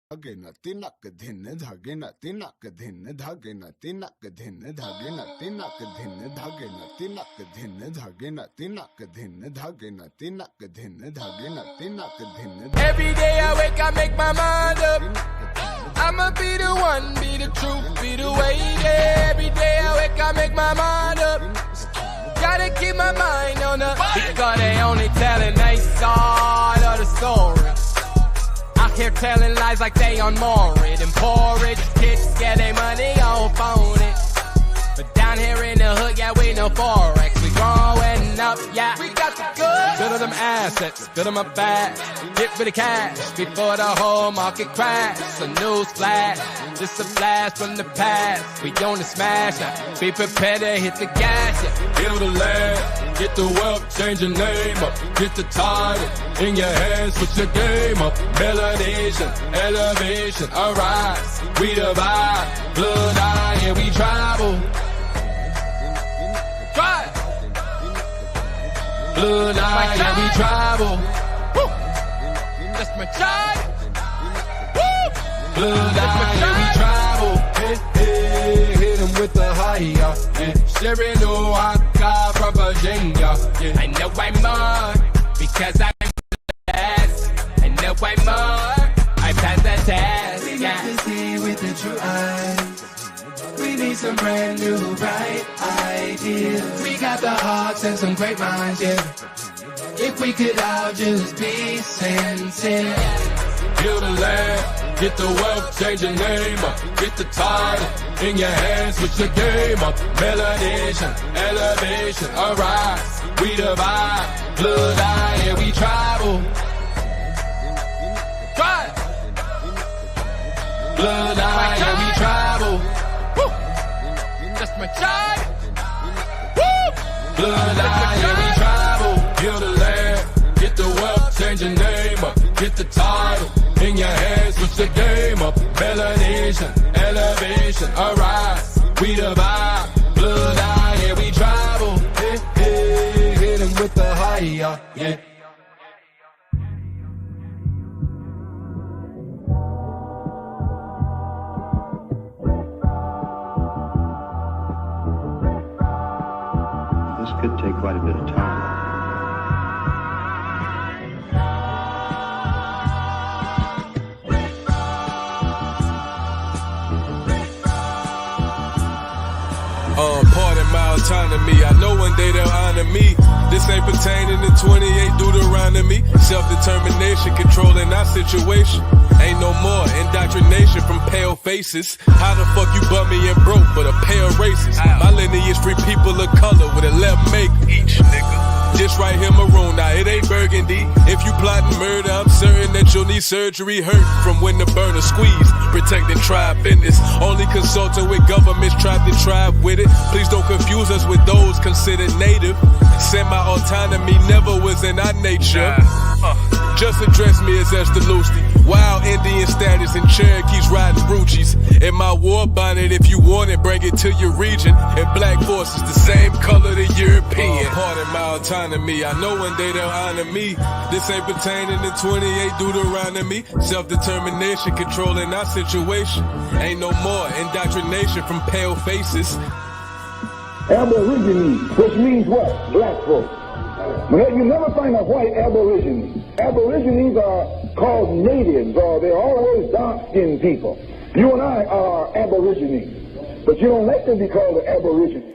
Agena tinak din dhagena tinak din dhagena tinak din dhagena tinak din dhagena tinak din dhagena tinak din dhagena tinak din dhagena tinak din. Every day I wake, I make my mind up. I'ma be the one, be the truth, be the way. Yeah. Every day I wake, I make my mind up. Gotta keep my mind on the because they only telling their side of the story. Out here telling lies like they on Morid and porridge. Kids get their money off on it. But down here in the hood, yeah, we know Forex. We growing up, yeah. We got the good. Good of them assets, good of my bag. Get rid of cash before the whole market crash. A news flash, just a blast from the past. We on the smash now. Be prepared to hit the gas, yeah. Build a land, get the wealth, change your name up. Get the title in your hands, put your game up. Melanation, elevation, arise. We divide, blood eye, and we travel. Drive. Blood eye, and we travel. Woo. That's my child. Woo. Blood eye, and we travel. Hey, hey, hit him with the high, yeah. Sherry no vodka from Virginia. Yeah. I know I'm more because I'm blessed. I know I'm more. I passed the test. We got to see with the true eyes. We need some brand new bright ideas. We got the hearts and some great minds, yeah. If we could all just be sincere. Build a land, get the wealth, change your name up. Get the title in your hands, put your game up. Melanation, elevation, arise. We divide, blood eye, and we travel. Drive. Blood eye, and we travel. Woo. That's my child. Woo. Blood eye, and we travel. Build a land, get the wealth, change your name up. Get the title in your hands, put your game up. Melanation, elevation, arise. We divide, blood eye, and we travel. Hey, hey, hit him with the high, yeah. This could take quite a bit of time. Pardon my autonomy. I know one day they'll honor me. This ain't pertaining to 28 Deuteronomy. Self-determination, controlling our situation. Ain't no more indoctrination from pale faces. How the fuck you bummy and broke but a pair of races? My lineage free people of color with a left make each nigga. This right here maroon, now it ain't burgundy. If you plotting murder, I'm certain that you'll need surgery. Hurt from when the burner squeezed. Protecting tribe business. Only consulting with governments, tribe to tribe with it. Please don't confuse us with those considered native. Semi-autonomy never was in our nature. Just address me as Esther Lusty. Wild Indian status and Cherokees riding Ruchis. In my war bonnet, if you want it, bring it to your region. And black forces the same color the European. Pardon my autonomy, I know one day they'll honor me. This ain't pertaining to 28 Deuteronomy. Self-determination, controlling our situation. Ain't no more indoctrination from pale faces. Aborigines, which means what? Black folks. But you never find a white aborigine. Aborigines are called natives, or they're always dark-skinned people. You and I are aborigines, but you don't like to be called an aborigine.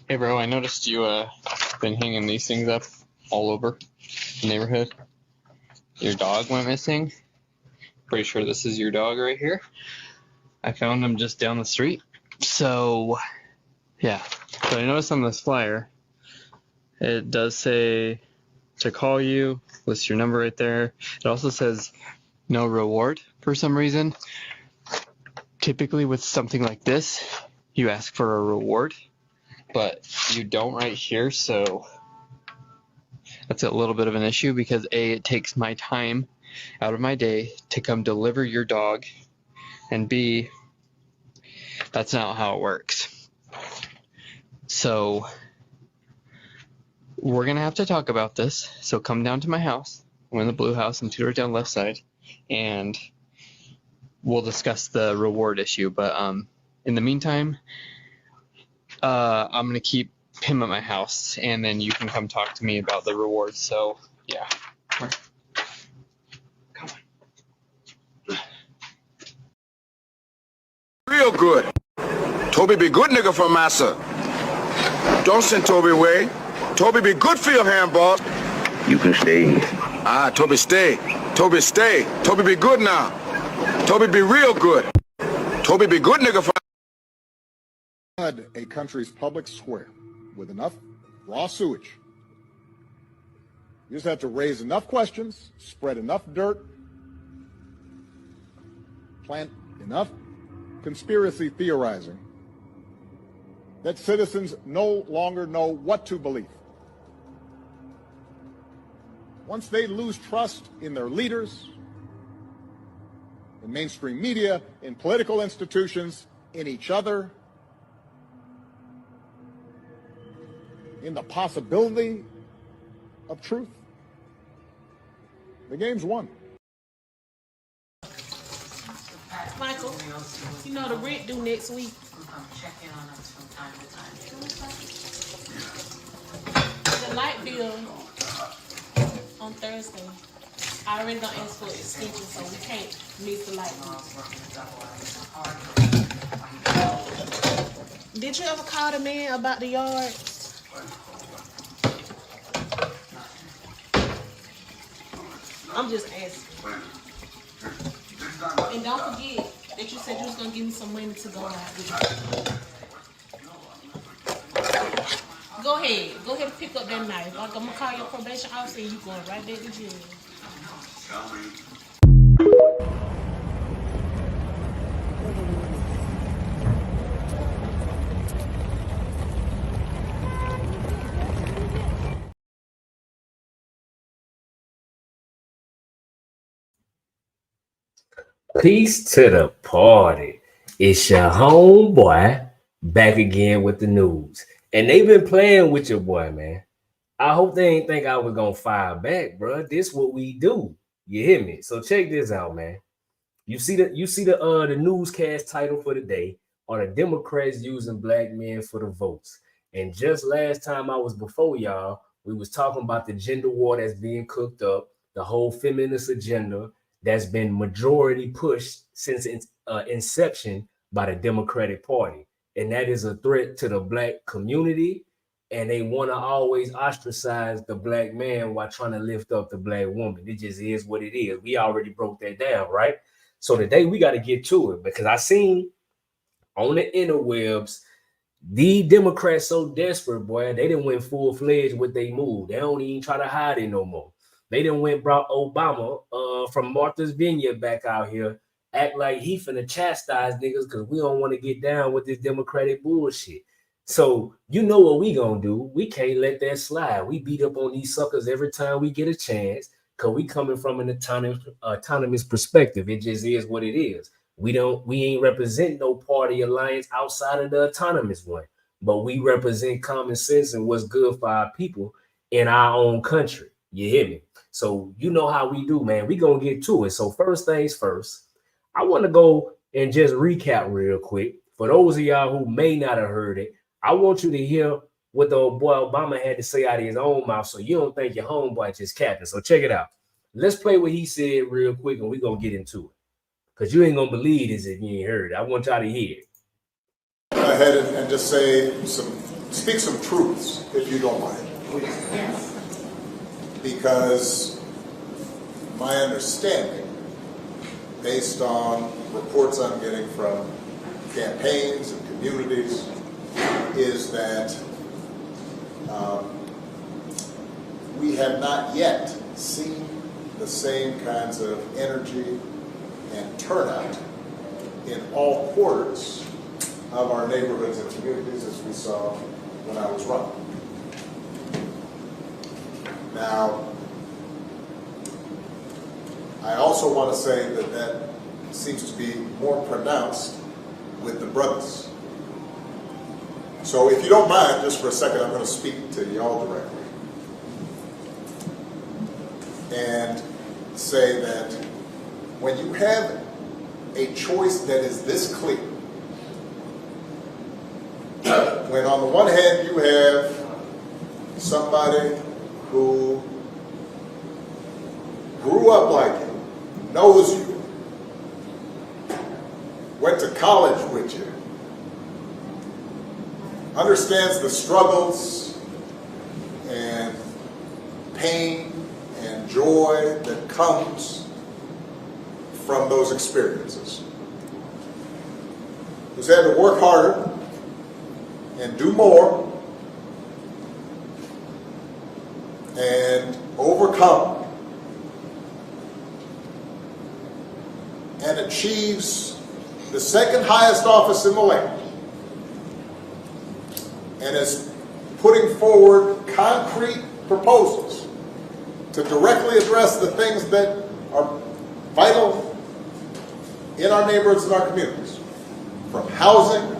Hey bro, I noticed you been hanging these things up all over the neighborhood. Your dog went missing. Pretty sure this is your dog right here. I found him just down the street. So, yeah. So I noticed on this flyer, it does say to call you, lists your number right there. It also says no reward for some reason. Typically with something like this, you ask for a reward, but you don't right here, so that's a little bit of an issue because A, it takes my time out of my day to come deliver your dog, and B, that's not how it works. So we're gonna have to talk about this. So come down to my house. I'm in the blue house. I'm 2 doors down left side, and we'll discuss the reward issue. But in the meantime, I'm gonna keep him at my house, and then you can come talk to me about the reward. So yeah. Come on. Real good. Toby be good nigga for massa. Don't send Toby away. Toby be good for your hand, boss. You can stay. Ah, Toby stay. Toby stay. Toby be good now. Toby be real good. Toby be good nigga for... A country's public square with enough raw sewage. You just have to raise enough questions, spread enough dirt, plant enough conspiracy theorizing that citizens no longer know what to believe. Once they lose trust in their leaders, in mainstream media, in political institutions, in each other, in the possibility of truth, the game's won. Michael, you know the rent due next week. The light bill on Thursday. I already done ask for extension, so we can't miss the light bill. Did you ever call the man about the yard? I'm just asking. And don't forget that you said you was gonna give me some money to go out with. Go ahead and pick up that knife. Like, I'm gonna call your probation officer and you going right back to jail. Peace to the party. It's your homeboy back again with the news. And they've been playing with your boy, man. I hope they ain't think I was gonna fire back, bro. This what we do. You hear me? So check this out, man. You see the newscast title for the day, are the Democrats using black men for the votes? And just last time I was before y'all, we was talking about the gender war that's being cooked up, the whole feminist agenda that's been majority pushed since its inception by the Democratic Party. And that is a threat to the black community. And they want to always ostracize the black man while trying to lift up the black woman. It just is what it is. We already broke that down, right? So today we got to get to it, because I seen on the interwebs, the Democrats so desperate, boy, they didn't went full-fledged with they move. They don't even try to hide it no more. They done went brought Obama from Martha's Vineyard back out here, act like he finna chastise niggas because we don't want to get down with this Democratic bullshit. So you know what we gonna do. We can't let that slide. We beat up on these suckers every time we get a chance because we coming from an autonomous perspective. It just is what it is. We ain't represent no party alliance outside of the autonomous one, but we represent common sense and what's good for our people in our own country. You hear me? So you know how we do, man. We gonna get to it. So first things first, I want to go and just recap real quick. For those of y'all who may not have heard it, I want you to hear what the old boy Obama had to say out of his own mouth, so you don't think your homeboy just capping. So check it out. Let's play what he said real quick, and we're gonna get into it. Because you ain't gonna believe this if you ain't heard it. I want y'all to hear it. Ahead and just say some speak some truths, if you don't mind. Yes. Because my understanding, based on reports I'm getting from campaigns and communities, is that we have not yet seen the same kinds of energy and turnout in all quarters of our neighborhoods and communities as we saw when I was running. Now, I also want to say that that seems to be more pronounced with the brothers. So if you don't mind, just for a second, I'm going to speak to y'all directly and say that when you have a choice that is this clear, when on the one hand you have somebody who grew up like you, knows you, went to college with you, understands the struggles and pain and joy that comes from those experiences, who's had to work harder and do more and overcome and achieves the second highest office in the land and is putting forward concrete proposals to directly address the things that are vital in our neighborhoods and our communities, from housing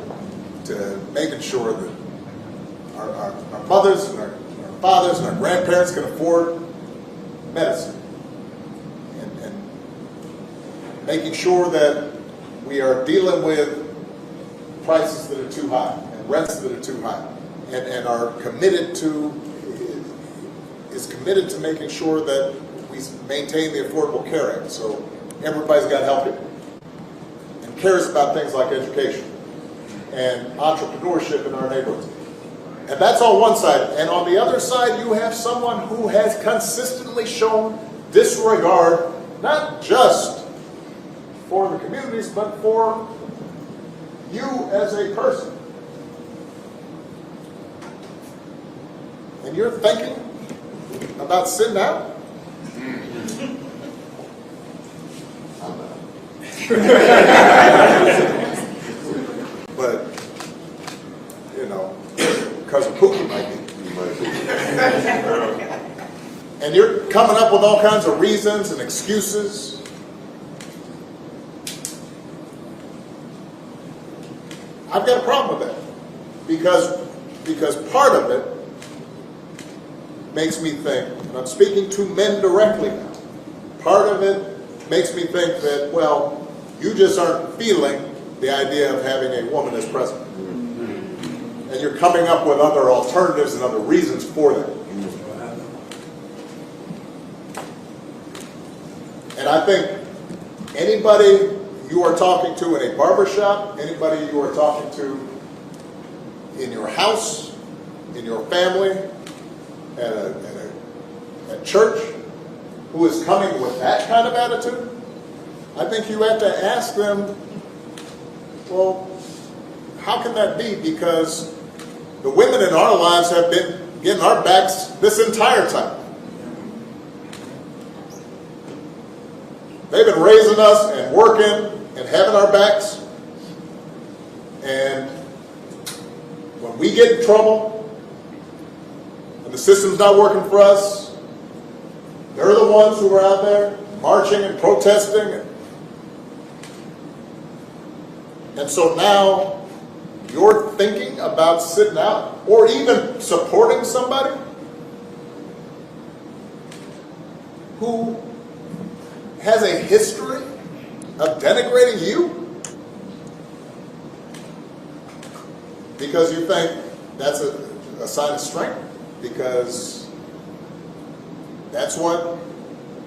to making sure that our mothers and our fathers and our grandparents can afford medicine, and making sure that we are dealing with prices that are too high and rents that are too high, and are committed to making sure that we maintain the Affordable Care Act, so everybody's got health care, and cares about things like education and entrepreneurship in our neighborhoods. And that's on one side. And on the other side, you have someone who has consistently shown disregard, not just for the communities, but for you as a person. And you're thinking about sitting out? I'm not. But, you know, because of Pookie might be. And you're coming up with all kinds of reasons and excuses. I've got a problem with that. Because part of it makes me think, and I'm speaking to men directly now, part of it makes me think that, well, you just aren't feeling the idea of having a woman as president. And you're coming up with other alternatives and other reasons for that. And I think anybody you are talking to in a barbershop, anybody you are talking to in your house, in your family, at church, who is coming with that kind of attitude, I think you have to ask them, well, how can that be? Because the women in our lives have been getting our backs this entire time. They've been raising us and working and having our backs. And when we get in trouble and the system's not working for us, they're the ones who are out there marching and protesting. And so now you're thinking about sitting out or even supporting somebody who has a history of denigrating you because you think that's a sign of strength, because that's what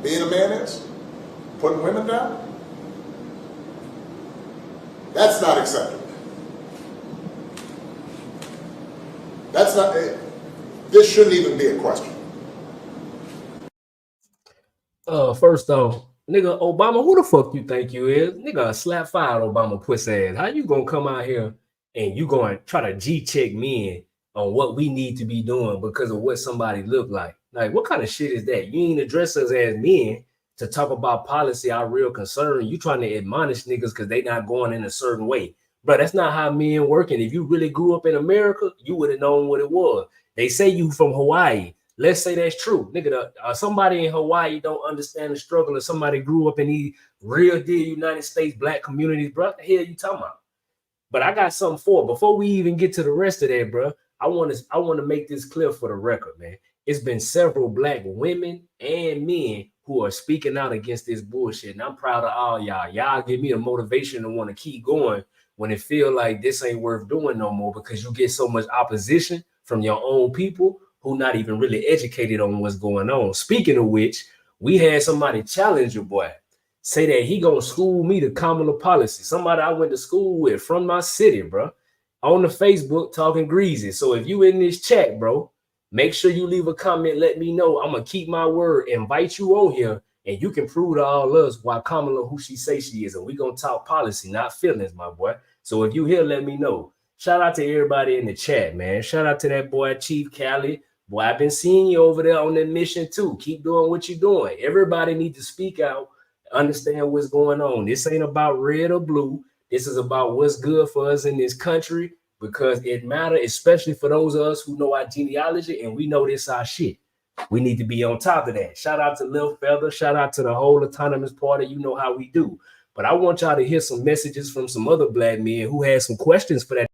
being a man is, putting women down. That's not acceptable. That's not, this shouldn't even be a question. First off, nigga, Obama, who the fuck you think you is? Nigga, slap fired Obama pussy ass. How you gonna come out here and you gonna try to G-check men on what we need to be doing because of what somebody look like? Like, what kind of shit is that? You ain't address us as men to talk about policy, our real concern. You trying to admonish niggas because they not going in a certain way. But that's not how men work. And if you really grew up in America, you would have known what it was. They say you from Hawaii. Let's say that's true. Nigga, somebody in Hawaii don't understand the struggle of somebody grew up in these real deal United States black communities, bro. What the hell you talking about? But I got something for it. Before we even get to the rest of that, bro, I want to make this clear for the record, man. It's been several black women and men who are speaking out against this bullshit. And I'm proud of all y'all. Y'all give me the motivation to want to keep going when it feel like this ain't worth doing no more because you get so much opposition from your own people who not even really educated on what's going on. Speaking of which, we had somebody challenge your boy, say that he gonna school me to Kamala policy. Somebody I went to school with from my city, bro, on the Facebook talking greasy. So if you in this chat, bro, make sure you leave a comment. Let me know. I'm gonna keep my word. Invite you on here, and you can prove to all us why Kamala who she say she is, and we gonna talk policy, not feelings, my boy. So if you here, let me know. Shout out to everybody in the chat, man. Shout out to that boy Chief Cali. Boy, I've been seeing you over there on that mission too. Keep doing what you're doing. Everybody needs to speak out, understand what's going on. This ain't about red or blue. This is about what's good for us in this country because it matters, especially for those of us who know our genealogy and we know this our shit. We need to be on top of that. Shout out to Lil Feather. Shout out to the whole autonomous party. You know how we do. But I want y'all to hear some messages from some other black men who had some questions for that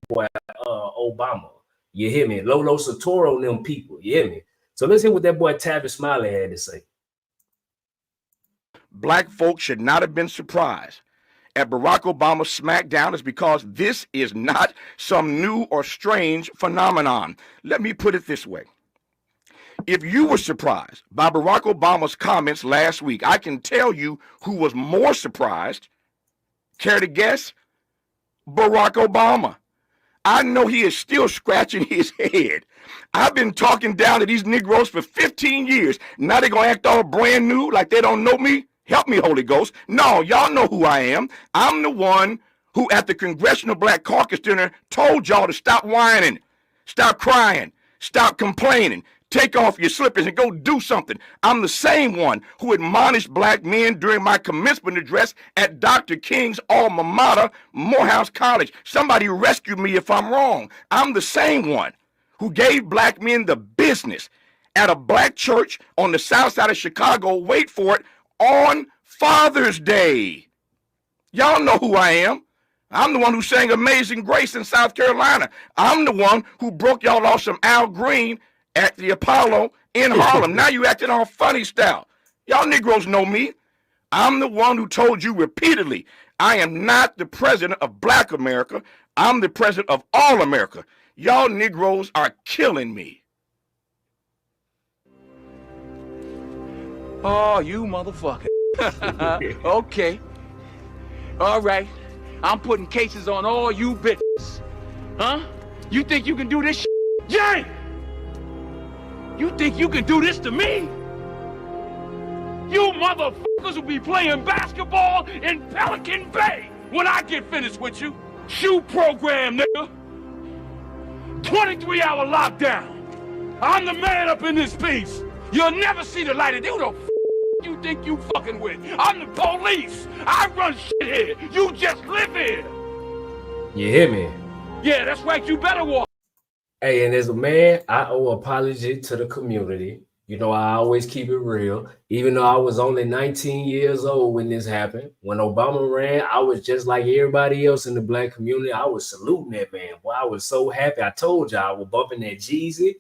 boy Obama. You hear me? Lolo Satoro and them people. You hear me? So let's hear what that boy Tavis Smiley had to say. Black folks should not have been surprised at Barack Obama's smackdown is because this is not some new or strange phenomenon. Let me put it this way. If you were surprised by Barack Obama's comments last week, I can tell you who was more surprised. Care to guess? Barack Obama. I know he is still scratching his head. I've been talking down to these Negroes for 15 years. Now they're going to act all brand new like they don't know me? Help me, Holy Ghost. No, y'all know who I am. I'm the one who at the Congressional Black Caucus dinner told y'all to stop whining, stop crying, stop complaining. Take off your slippers and go do something. I'm the same one who admonished black men during my commencement address at Dr. King's alma mater, Morehouse College. Somebody rescue me if I'm wrong. I'm the same one who gave black men the business at a black church on the south side of Chicago, wait for it, on Father's Day. Y'all know who I am. I'm the one who sang Amazing Grace in South Carolina. I'm the one who broke y'all off some Al Green at the Apollo in Harlem. Now you acting all funny style. Y'all Negroes know me. I'm the one who told you repeatedly, I am not the president of Black America. I'm the president of all America. Y'all Negroes are killing me. Oh, you motherfucker. Okay. All right. I'm putting cases on all you bitches. Huh? You think you can do this shit? Jay! You think you can do this to me? You motherfuckers will be playing basketball in Pelican Bay when I get finished with you. Shoe program, nigga. 23-hour lockdown. I'm the man up in this piece. You'll never see the light of day. Who the f you think you fucking with? I'm the police. I run shit here. You just live here. You hear me? Yeah, that's right. You better walk. Hey, and as a man, I owe an apology to the community. You know, I always keep it real. Even though I was only 19 years old when this happened, when Obama ran, I was just like everybody else in the black community. I was saluting that man. Boy, I was so happy. I told y'all I was bumping that Jeezy.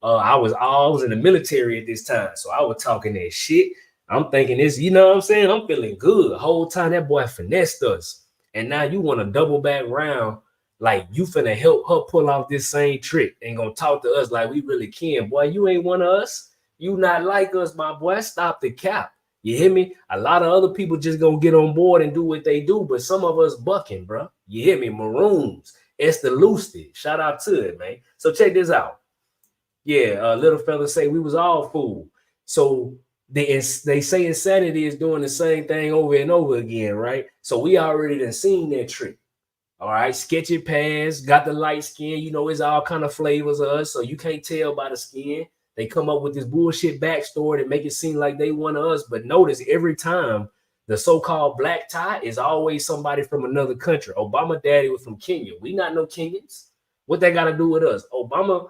I was in the military at this time, so I was talking that shit. I'm thinking this, you know what I'm saying? I'm feeling good. The whole time that boy finessed us. And now you want to double back round like you finna help her pull off this same trick and gonna talk to us like we really can. Boy, you ain't one of us. You not like us, my boy. Stop the cap. You hear me? A lot of other people just gonna get on board and do what they do, but some of us bucking, bro. You hear me? Maroons. Estalusty. Shout out to it, man. So check this out. Yeah, little fella say we was all fooled. So they say insanity is doing the same thing over and over again, right? So we already done seen that trick. All right, sketchy pants, got the light skin. You know, it's all kind of flavors of us, so you can't tell by the skin. They come up with this bullshit backstory to make it seem like they one of us. But notice every time the so-called black tie is always somebody from another country. Obama daddy was from Kenya. We not no Kenyans. What they got to do with us? Kamala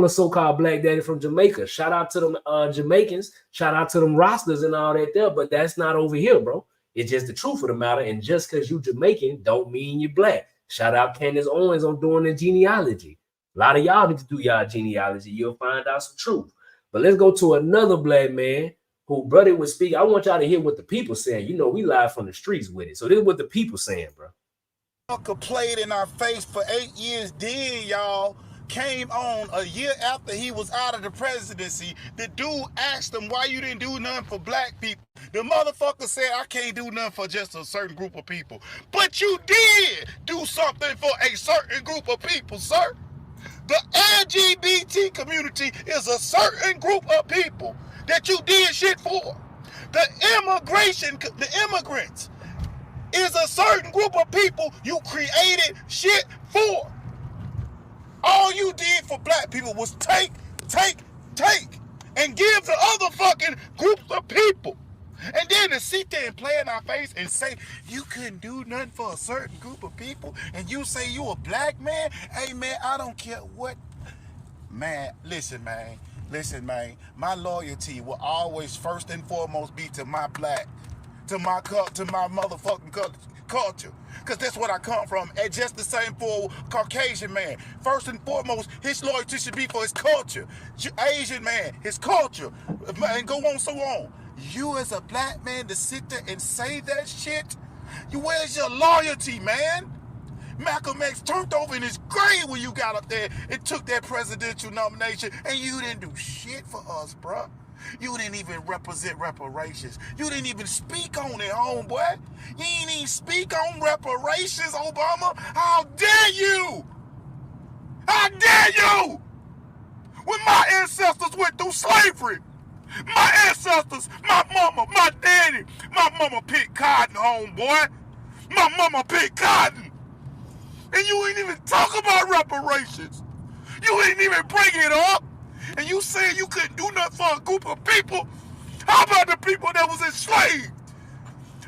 so-called black daddy from Jamaica. Shout out to them Jamaicans. Shout out to them Rastas and all that there. But that's not over here, bro. It's just the truth of the matter. And just because you Jamaican don't mean you're black. Shout out Candace Owens on doing the genealogy. A lot of y'all need to do y'all genealogy. You'll find out some truth. But let's go to another black man who brother was speaking. I want y'all to hear what the people saying. You know, we live from the streets with it. So this is what the people saying, bro. Played in our face for 8 years. Then y'all came on a year after he was out of the presidency. The dude asked him why you didn't do nothing for black people. The motherfucker said, I can't do nothing for just a certain group of people. But you did do something for a certain group of people, sir. The LGBT community is a certain group of people that you did shit for. The immigrants is a certain group of people you created shit for. All you did for black people was take, and give to other fucking groups of people. And then to sit there and play in our face and say, you couldn't do nothing for a certain group of people, and you say you a black man? Hey, man, I don't care what. Man, listen, man. My loyalty will always first and foremost be to my black, to my motherfucking culture. Because that's what I come from. And just the same for a Caucasian man. First and foremost, his loyalty should be for his culture. Asian man, his culture. And go on so on. You as a black man to sit there and say that shit? Where's your loyalty, man? Malcolm X turned over in his grave when you got up there and took that presidential nomination, and you didn't do shit for us, bruh. You didn't even represent reparations. You didn't even speak on it, homeboy. You ain't even speak on reparations, Obama. How dare you? How dare you? When my ancestors went through slavery, my ancestors, my mama, my daddy, my mama picked cotton, homeboy. My mama picked cotton. And you ain't even talk about reparations. You ain't even bring it up. And you saying you couldn't do nothing for a group of people? How about the people that was enslaved?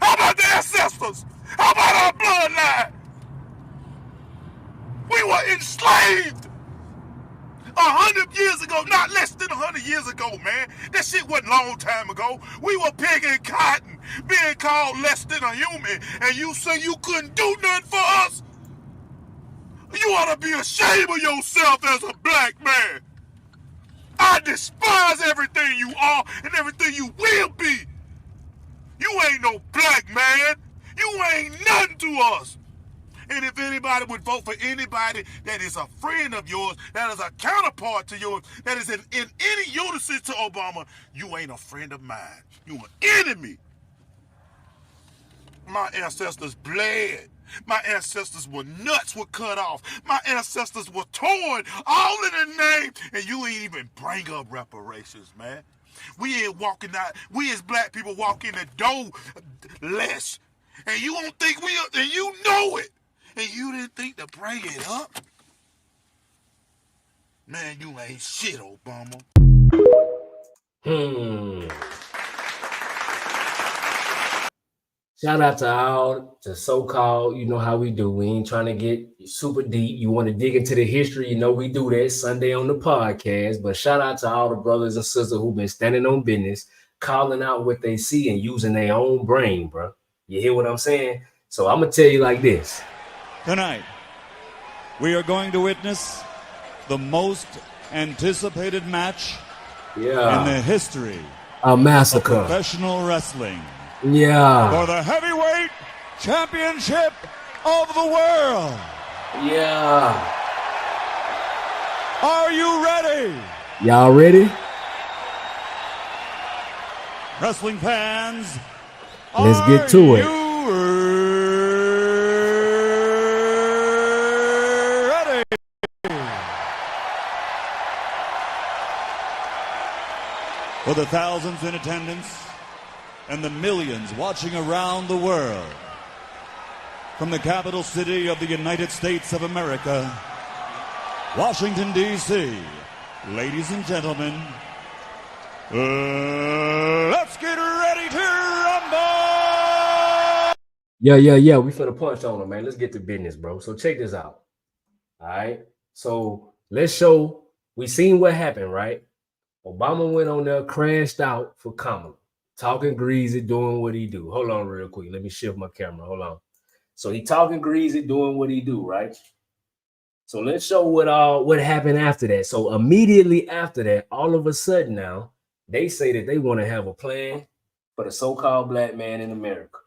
How about the ancestors? How about our bloodline? We were enslaved 100 years ago, not less than 100 years ago, man. That shit wasn't a long time ago. We were picking cotton, being called less than a human, and you say you couldn't do nothing for us? You ought to be ashamed of yourself as a black man. I despise everything you are and everything you will be. You ain't no black man. You ain't nothing to us. And if anybody would vote for anybody that is a friend of yours, that is a counterpart to yours, that is in any unison to Obama, you ain't a friend of mine. You an enemy. My ancestors bled. My ancestors were nuts were cut off. My ancestors were torn, all in the name, and you ain't even bring up reparations, man. We ain't walking out. We as black people walk in the door less, and you don't think and you know it, and you didn't think to bring it up. Man, you ain't shit, Obama. Shout out to all the so-called, you know how we do. We ain't trying to get super deep. You want to dig into the history, you know we do that Sunday on the podcast. But shout out to all the brothers and sisters who've been standing on business, calling out what they see and using their own brain, bro. You hear what I'm saying? So I'm going to tell you like this. Tonight, we are going to witness the most anticipated match in the history of professional wrestling. Yeah. For the heavyweight championship of the world. Yeah. Are you ready? Y'all ready? Wrestling fans, let's get to it. for the thousands in attendance and the millions watching around the world. From the capital city of the United States of America, Washington, D.C., ladies and gentlemen, let's get ready to rumble! Yeah. We finna punch on them, man. Let's get to business, bro. So check this out. All right. So let's show, we seen what happened, right? Obama went on there, crashed out for Kamala, talking greasy, doing what he do. Hold on real quick. Let me shift my camera. Hold on. So he talking greasy, doing what he do, right? So let's show what happened after that. So immediately after that, all of a sudden now, they say that they want to have a plan for the so-called black man in America.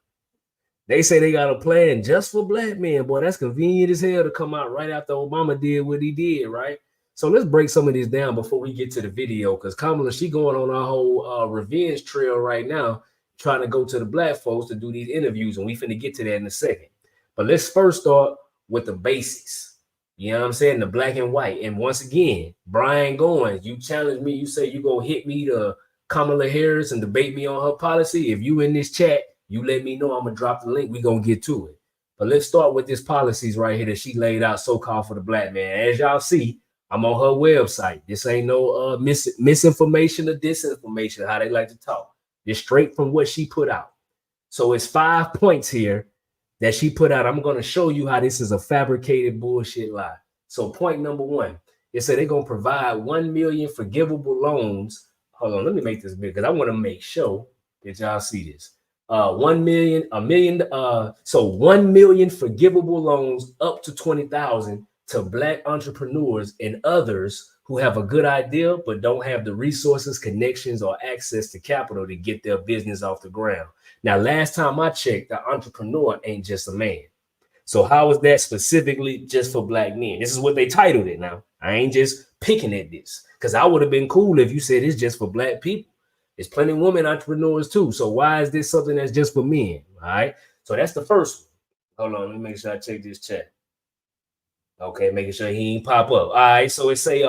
They say they got a plan just for black men. Boy, that's convenient as hell to come out right after Obama did what he did, right? So let's break some of this down before we get to the video, because Kamala, she going on our whole revenge trail right now, trying to go to the black folks to do these interviews, and we finna get to that in a second. But let's first start with the basics. You know what I'm saying? The black and white. And once again, Brian Goins, you challenge me, you say you gonna hit me to Kamala Harris and debate me on her policy. If you in this chat, you let me know. I'm gonna drop the link. We gonna get to it. But let's start with this policies right here that she laid out, so-called for the black man. As y'all see, I'm on her website. This ain't no misinformation or disinformation, how they like to talk. It's straight from what she put out. So it's 5 points here that she put out. I'm going to show you how this is a fabricated bullshit lie. So point number 1, it said they're going to provide 1 million forgivable loans. Hold on, let me make this big because I want to make sure that y'all see this. 1 million forgivable loans up to 20,000 to black entrepreneurs and others who have a good idea but don't have the resources, connections, or access to capital to get their business off the ground. Now, last time I checked, the entrepreneur ain't just a man. So how is that specifically just for black men? This is what they titled it now. I ain't just picking at this, because I would have been cool if you said it's just for black people. There's plenty of women entrepreneurs too. So why is this something that's just for men? All right. So that's the first one. Hold on, let me make sure I check this chat. Okay, making sure he ain't pop up. All right, so it say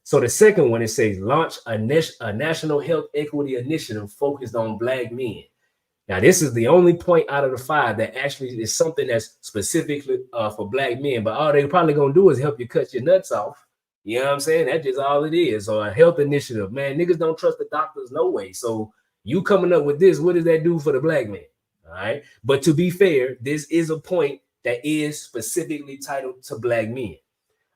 so the second one, it says launch a national health equity initiative focused on black men. Now, this is the only point out of the 5 that actually is something that's specifically for black men, but all they're probably gonna do is help you cut your nuts off. You know what I'm saying? That's just all it is. So a health initiative, man, niggas don't trust the doctors no way. So you coming up with this, what does that do for the black man? All right, but to be fair, this is a point that is specifically titled to black men.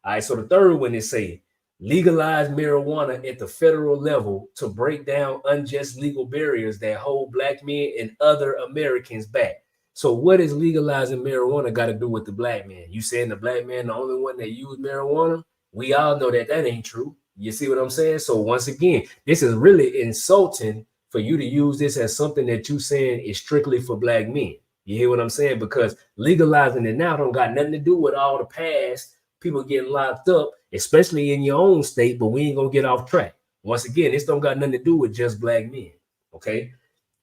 All right, so the third one is saying legalize marijuana at the federal level to break down unjust legal barriers that hold black men and other Americans back. So what is legalizing marijuana got to do with the black man? You saying the black man the only one that use marijuana? We all know that ain't true. You see what I'm saying? So once again, this is really insulting for you to use this as something that you saying is strictly for black men. You hear what I'm saying? Because legalizing it now don't got nothing to do with all the past people getting locked up, especially in your own state, but we ain't gonna get off track. Once again, this don't got nothing to do with just black men, okay?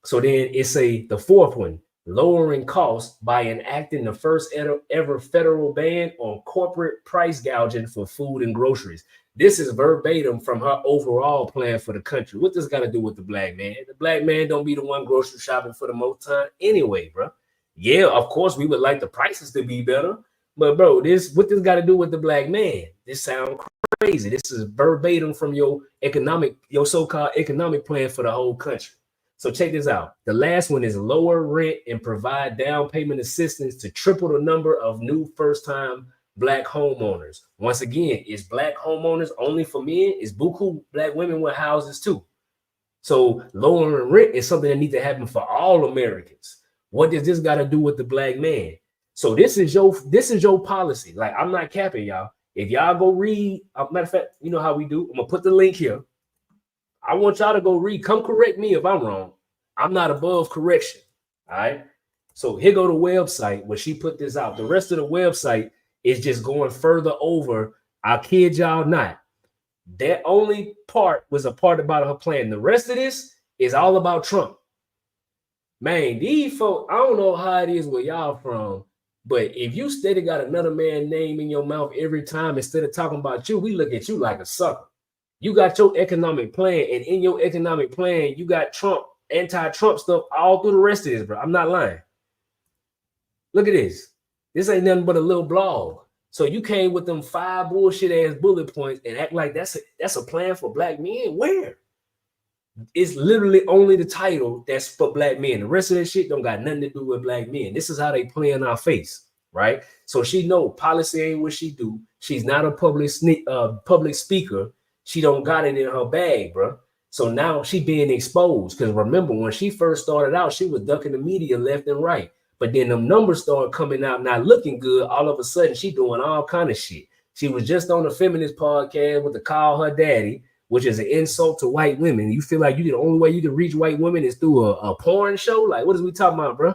So then it's the fourth one, lowering costs by enacting the first ever federal ban on corporate price gouging for food and groceries. This is verbatim from her overall plan for the country. What this got to do with the black man? The black man don't be the one grocery shopping for the most time anyway, bro. Yeah, of course, we would like the prices to be better. But, bro, what this got to do with the black man? This sounds crazy. This is verbatim from your so-called economic plan for the whole country. So check this out. The last one is lower rent and provide down payment assistance to triple the number of new first-time black homeowners. Once again, is black homeowners only for men? Is buku black women with houses too? So lowering rent is something that needs to happen for all Americans. What does this got to do with the black man? So this is your policy. Like, I'm not capping y'all. If y'all go read, matter of fact, you know how we do. I'm gonna put the link here. I want y'all to go read. Come correct me if I'm wrong. I'm not above correction. All right. So here go the website where she put this out. The rest of the website is just going further over. I kid y'all not. That only part was a part about her plan. The rest of this is all about Trump. Man, these folks, I don't know how it is where y'all from, but if you steady got another man's name in your mouth every time instead of talking about you, we look at you like a sucker. You got your economic plan, and in your economic plan, you got Trump, anti-Trump stuff all through the rest of this, bro. I'm not lying. Look at this. This ain't nothing but a little blog. So you came with them 5 bullshit ass bullet points and act like that's a plan for black men. Where? It's literally only the title that's for black men. The rest of that shit don't got nothing to do with black men. This is how they play in our face, right? So she know policy ain't what she do. She's not a public speaker. She don't got it in her bag, bro. So now she being exposed. Because remember, when she first started out, she was ducking the media left and right. But then them numbers started coming out, not looking good. All of a sudden, she doing all kind of shit. She was just on the feminist podcast with the Call Her Daddy, which is an insult to white women. You feel like the only way you can reach white women is through a porn show? Like, what is we talking about, bro?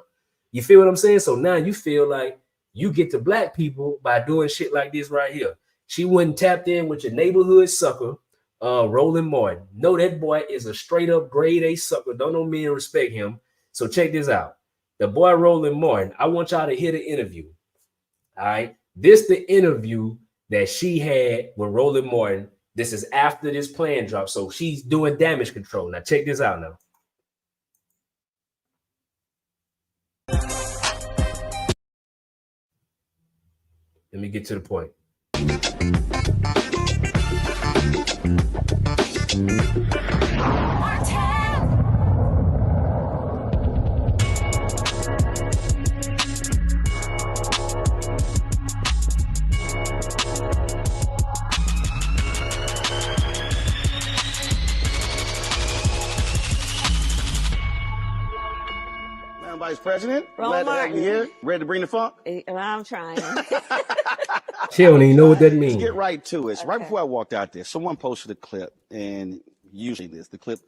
You feel what I'm saying? So now you feel like you get to black people by doing shit like this right here. She wouldn't tapped in with your neighborhood sucker, Roland Martin. No, that boy is a straight up grade A sucker. Don't know me and respect him. So check this out. The boy Roland Martin, I want y'all to hear the interview. All right. This the interview that she had with Roland Martin. This is after this plan drop. So she's doing damage control. Now check this out now. Let me get to the point. Vice President, Roland glad to have you here. Ready to bring the funk? I'm trying. She don't even know what that means. Let's get right to it. So right before I walked out there, someone posted a clip, and usually the clip,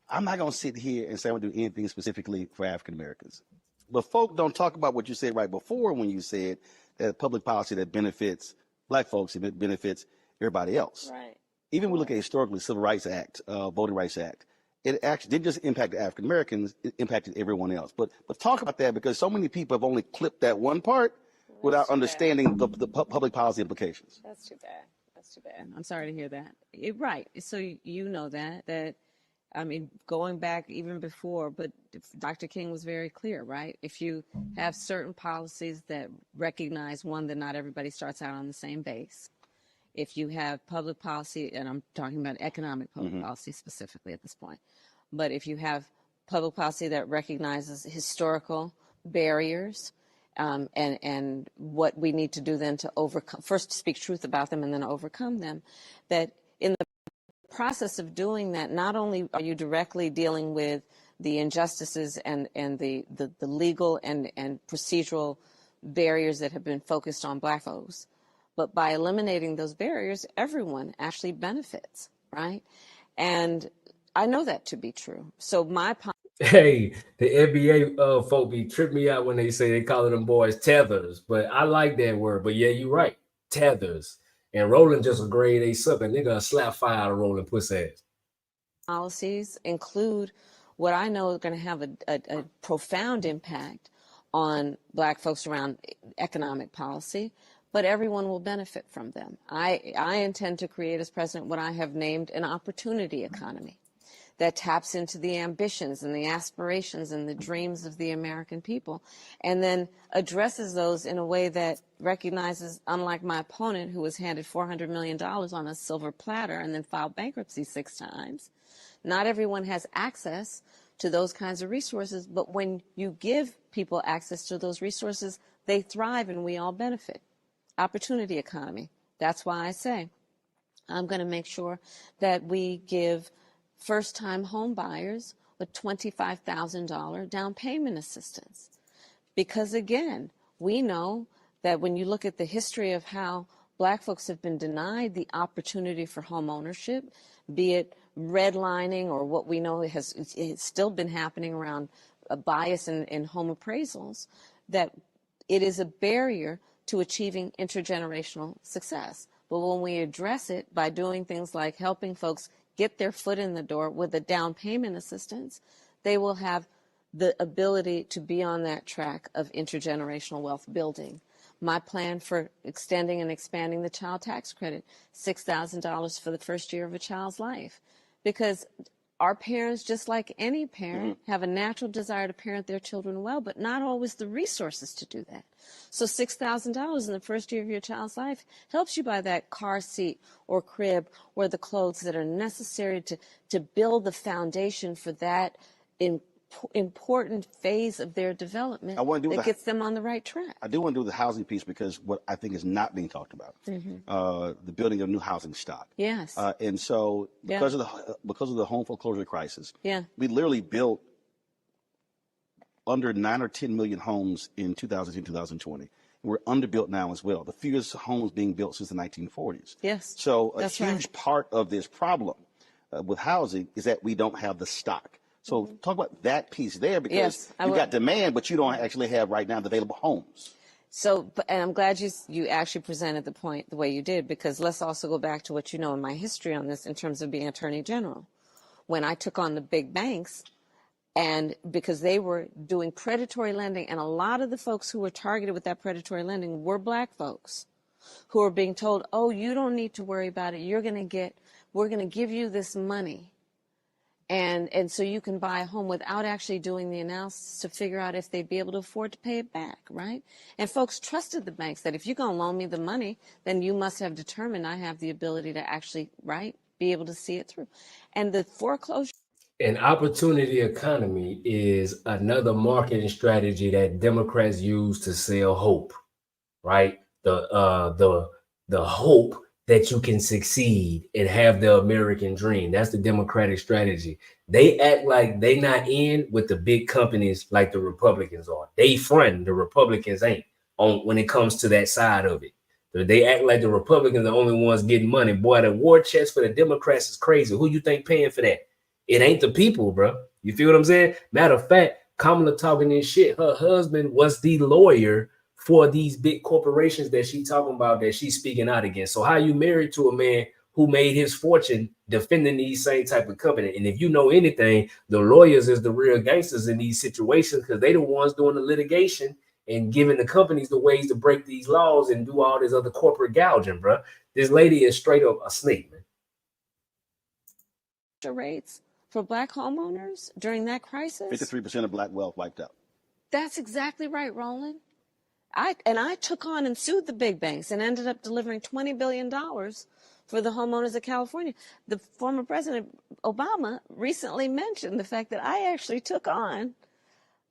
I'm not going to sit here and say I'm going to do anything specifically for African Americans. But folk don't talk about what you said right before when you said that public policy that benefits black folks, it benefits everybody else. Right. Even when we look at historically, Civil Rights Act, Voting Rights Act, it actually didn't just impact the African Americans, it impacted everyone else. But talk about that, because so many people have only clipped that one part without understanding the public policy implications. That's too bad. That's too bad. I'm sorry to hear that. Right. So you know that, I mean, going back even before, but Dr. King was very clear, right? If you have certain policies that recognize, one, that not everybody starts out on the same base. If you have public policy, and I'm talking about economic public policy specifically at this point, but if you have public policy that recognizes historical barriers, and what we need to do then to overcome, first speak truth about them and then overcome them, that in the process of doing that, not only are you directly dealing with the injustices and the legal and procedural barriers that have been focused on black folks, but by eliminating those barriers, everyone actually benefits, right? And I know that to be true. So my Hey, the NBA folk be trip me out when they say they call them boys tethers, but I like that word. But yeah, you're right, tethers. And Roland just a grade A sucker. Nigga, a slap fire out of Roland pussy ass. Policies include what I know is going to have a profound impact on black folks around economic policy, but everyone will benefit from them. I intend to create as president what I have named an opportunity economy that taps into the ambitions and the aspirations and the dreams of the American people, and then addresses those in a way that recognizes, unlike my opponent who was handed $400 million on a silver platter and then filed bankruptcy 6 times, not everyone has access to those kinds of resources, but when you give people access to those resources, they thrive and we all benefit. Opportunity economy. That's why I say I'm going to make sure that we give first-time home buyers a $25,000 down payment assistance. Because again, we know that when you look at the history of how black folks have been denied the opportunity for home ownership, be it redlining or what we know has still been happening around a bias in home appraisals, that it is a barrier to achieving intergenerational success. But when we address it by doing things like helping folks get their foot in the door with a down payment assistance, they will have the ability to be on that track of intergenerational wealth building. My plan for extending and expanding the child tax credit, $6,000 for the first year of a child's life. Because our parents, just like any parent, have a natural desire to parent their children well, but not always the resources to do that. So $6,000 in the first year of your child's life helps you buy that car seat or crib or the clothes that are necessary to build the foundation for that important phase of their development that gets them on the right track. I do want to do the housing piece because what I think is not being talked about, the building of new housing stock. Yes. And so because of the home foreclosure crisis, we literally built under 9 or 10 million homes in 2010, 2020. We're underbuilt now as well. The fewest homes being built since the 1940s. Yes. So a huge part of this problem with housing is that we don't have the stock. So talk about that piece there, because you've got demand, but you don't actually have right now the available homes. So, and I'm glad you actually presented the point the way you did, because let's also go back to what you know in my history on this in terms of being Attorney General. When I took on the big banks, and because they were doing predatory lending, and a lot of the folks who were targeted with that predatory lending were black folks who were being told, oh, you don't need to worry about it. We're going to give you this money. And so you can buy a home without actually doing the analysis to figure out if they'd be able to afford to pay it back, right? And folks trusted the banks that if you're going to loan me the money, then you must have determined I have the ability to actually, right, be able to see it through. And the foreclosure. An opportunity economy is another marketing strategy that Democrats use to sell hope, right? The hope that you can succeed and have the American dream. That's the Democratic strategy. They act like they not in with the big companies like the Republicans are. They front, the Republicans ain't on when it comes to that side of it. They act like the Republicans are the only ones getting money. Boy, the war chest for the Democrats is crazy. Who you think paying for that? It ain't the people, bro. You feel what I'm saying? Matter of fact, Kamala talking this shit. Her husband was the lawyer for these big corporations that she talking about, that she's speaking out against. So how you married to a man who made his fortune defending these same type of company? And if you know anything, the lawyers is the real gangsters in these situations, because they the ones doing the litigation and giving the companies the ways to break these laws and do all this other corporate gouging, bro. This lady is straight up a snake, man. Rates for black homeowners during that crisis. 53% of black wealth wiped out. That's exactly right, Roland. I took on and sued the big banks and ended up delivering $20 billion for the homeowners of California. The former President Obama recently mentioned the fact that I actually took on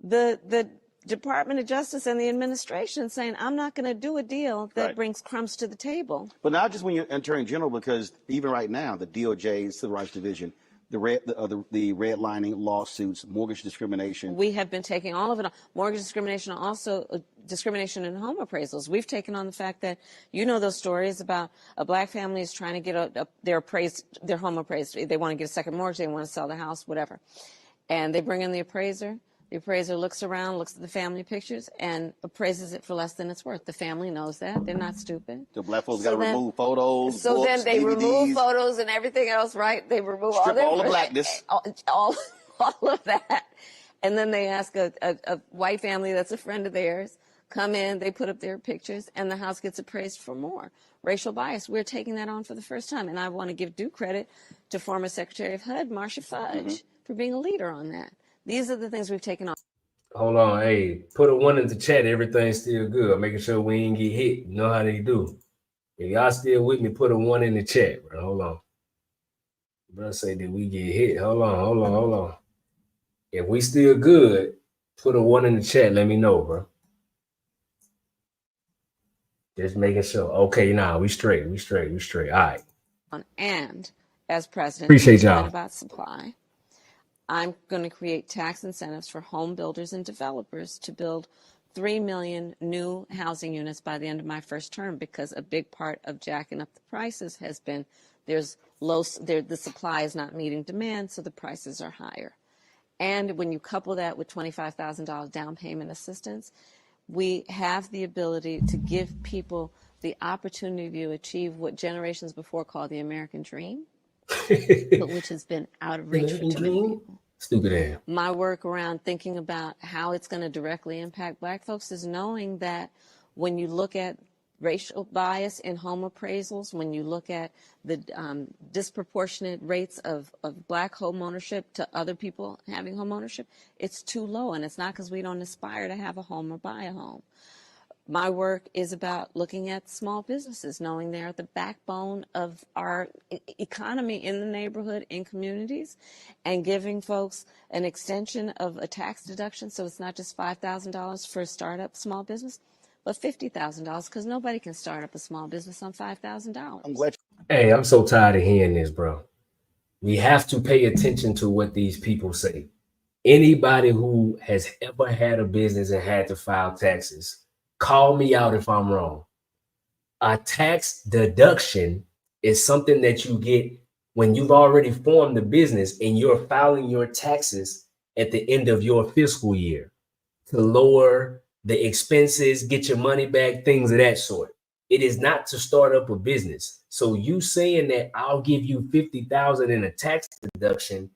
the Department of Justice and the administration, saying I'm not going to do a deal that brings crumbs to the table. But not just when you're Attorney General, because even right now, the DOJ, Civil Rights Division, the redlining lawsuits, mortgage discrimination. We have been taking all of it on. Mortgage discrimination, also discrimination in home appraisals. We've taken on the fact that, you know, those stories about a black family is trying to get their home appraised. They want to get a second mortgage, they want to sell the house, whatever. And they bring in the appraiser. The appraiser looks around, looks at the family pictures, and appraises it for less than it's worth. The family knows that. They're not stupid. The black folks got to remove photos, So books, then they DVDs, remove photos and everything else, right? They remove strip all the blackness. all of that. And then they ask a white family that's a friend of theirs, come in, they put up their pictures, and the house gets appraised for more. Racial bias, we're taking that on for the first time. And I want to give due credit to former Secretary of HUD, Marcia Fudge, for being a leader on that. These are the things we've taken on. Hold on, hey, put a 1 in the chat. Everything's still good. Making sure we ain't get hit. You know how they do. If y'all still with me, put a 1 in the chat, bro. Hold on. Bro, say did we get hit? Hold on. If we still good, put a 1 in the chat. Let me know, bro. Just making sure. Okay, nah, we straight. All right. And as president, Appreciate y'all. About supply, I'm going to create tax incentives for home builders and developers to build 3 million new housing units by the end of my first term, because a big part of jacking up the prices has been the supply is not meeting demand, so the prices are higher. And when you couple that with $25,000 down payment assistance, we have the ability to give people the opportunity to achieve what generations before called the American dream, but which has been out of reach for too many people. Stupid ass. My work around thinking about how it's going to directly impact black folks is knowing that When you look at racial bias in home appraisals, when you look at the disproportionate rates of black home ownership to other people having home ownership, it's too low. And it's not because we don't aspire to have a home or buy a home. My work is about looking at small businesses, knowing they're the backbone of our economy in the neighborhood, in communities, and giving folks an extension of a tax deduction. So it's not just $5,000 for a startup small business, but $50,000, because nobody can start up a small business on $5,000. I'm glad. Hey, I'm so tired of hearing this, bro. We have to pay attention to what these people say. Anybody who has ever had a business and had to file taxes, call me out if I'm wrong. A tax deduction is something that you get when you've already formed the business and you're filing your taxes at the end of your fiscal year to lower the expenses, get your money back, things of that sort. It is not to start up a business. So you saying that I'll give you $50,000 in a tax deduction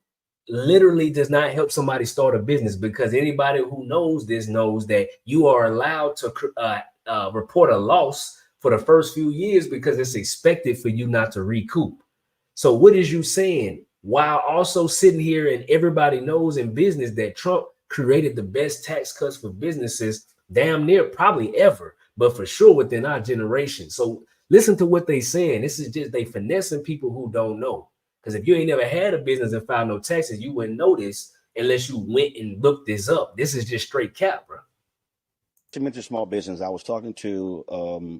literally does not help somebody start a business, because anybody who knows this knows that you are allowed to report a loss for the first few years because it's expected for you not to recoup. So what is you saying? While also sitting here and everybody knows in business that Trump created the best tax cuts for businesses damn near probably ever, but for sure within our generation. So listen to what they saying. This is just they finessing people who don't know. Because if you ain't never had a business and filed no taxes, you wouldn't know this unless you went and looked this up. This is just straight cap, bro. To mention small business, I was talking to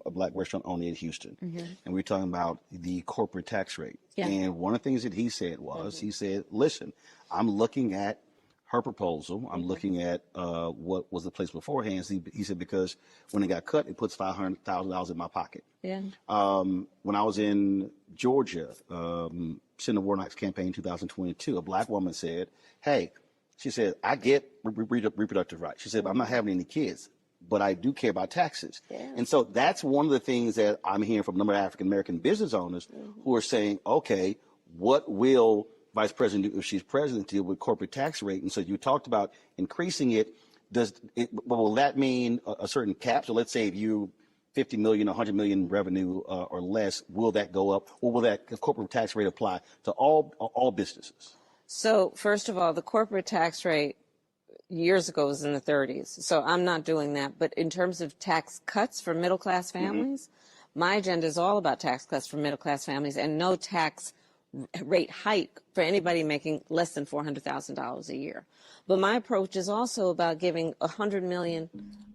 a black restaurant owner in Houston, and we were talking about the corporate tax rate. Yeah. And one of the things that he said was, he said, listen, I'm looking at her proposal. I'm looking at what was the place beforehand. He said, because when it got cut, it puts $500,000 in my pocket. Yeah. When I was in Georgia, Senator Warnock's campaign in 2022, a black woman said, hey, she said, I get reproductive rights. She said, I'm not having any kids, but I do care about taxes. Yeah. And so that's one of the things that I'm hearing from a number of African-American business owners who are saying, okay, what will Vice President do if she's president deal with corporate tax rate? And so you talked about increasing it. Will that mean a certain cap? So let's say if you 50 million, 100 million revenue or less, will that go up, or will that corporate tax rate apply to all businesses? So first of all, the corporate tax rate years ago was in the 30s. So I'm not doing that. But in terms of tax cuts for middle-class families, my agenda is all about tax cuts for middle-class families and no tax rate hike for anybody making less than $400,000 a year. But my approach is also about giving 100 million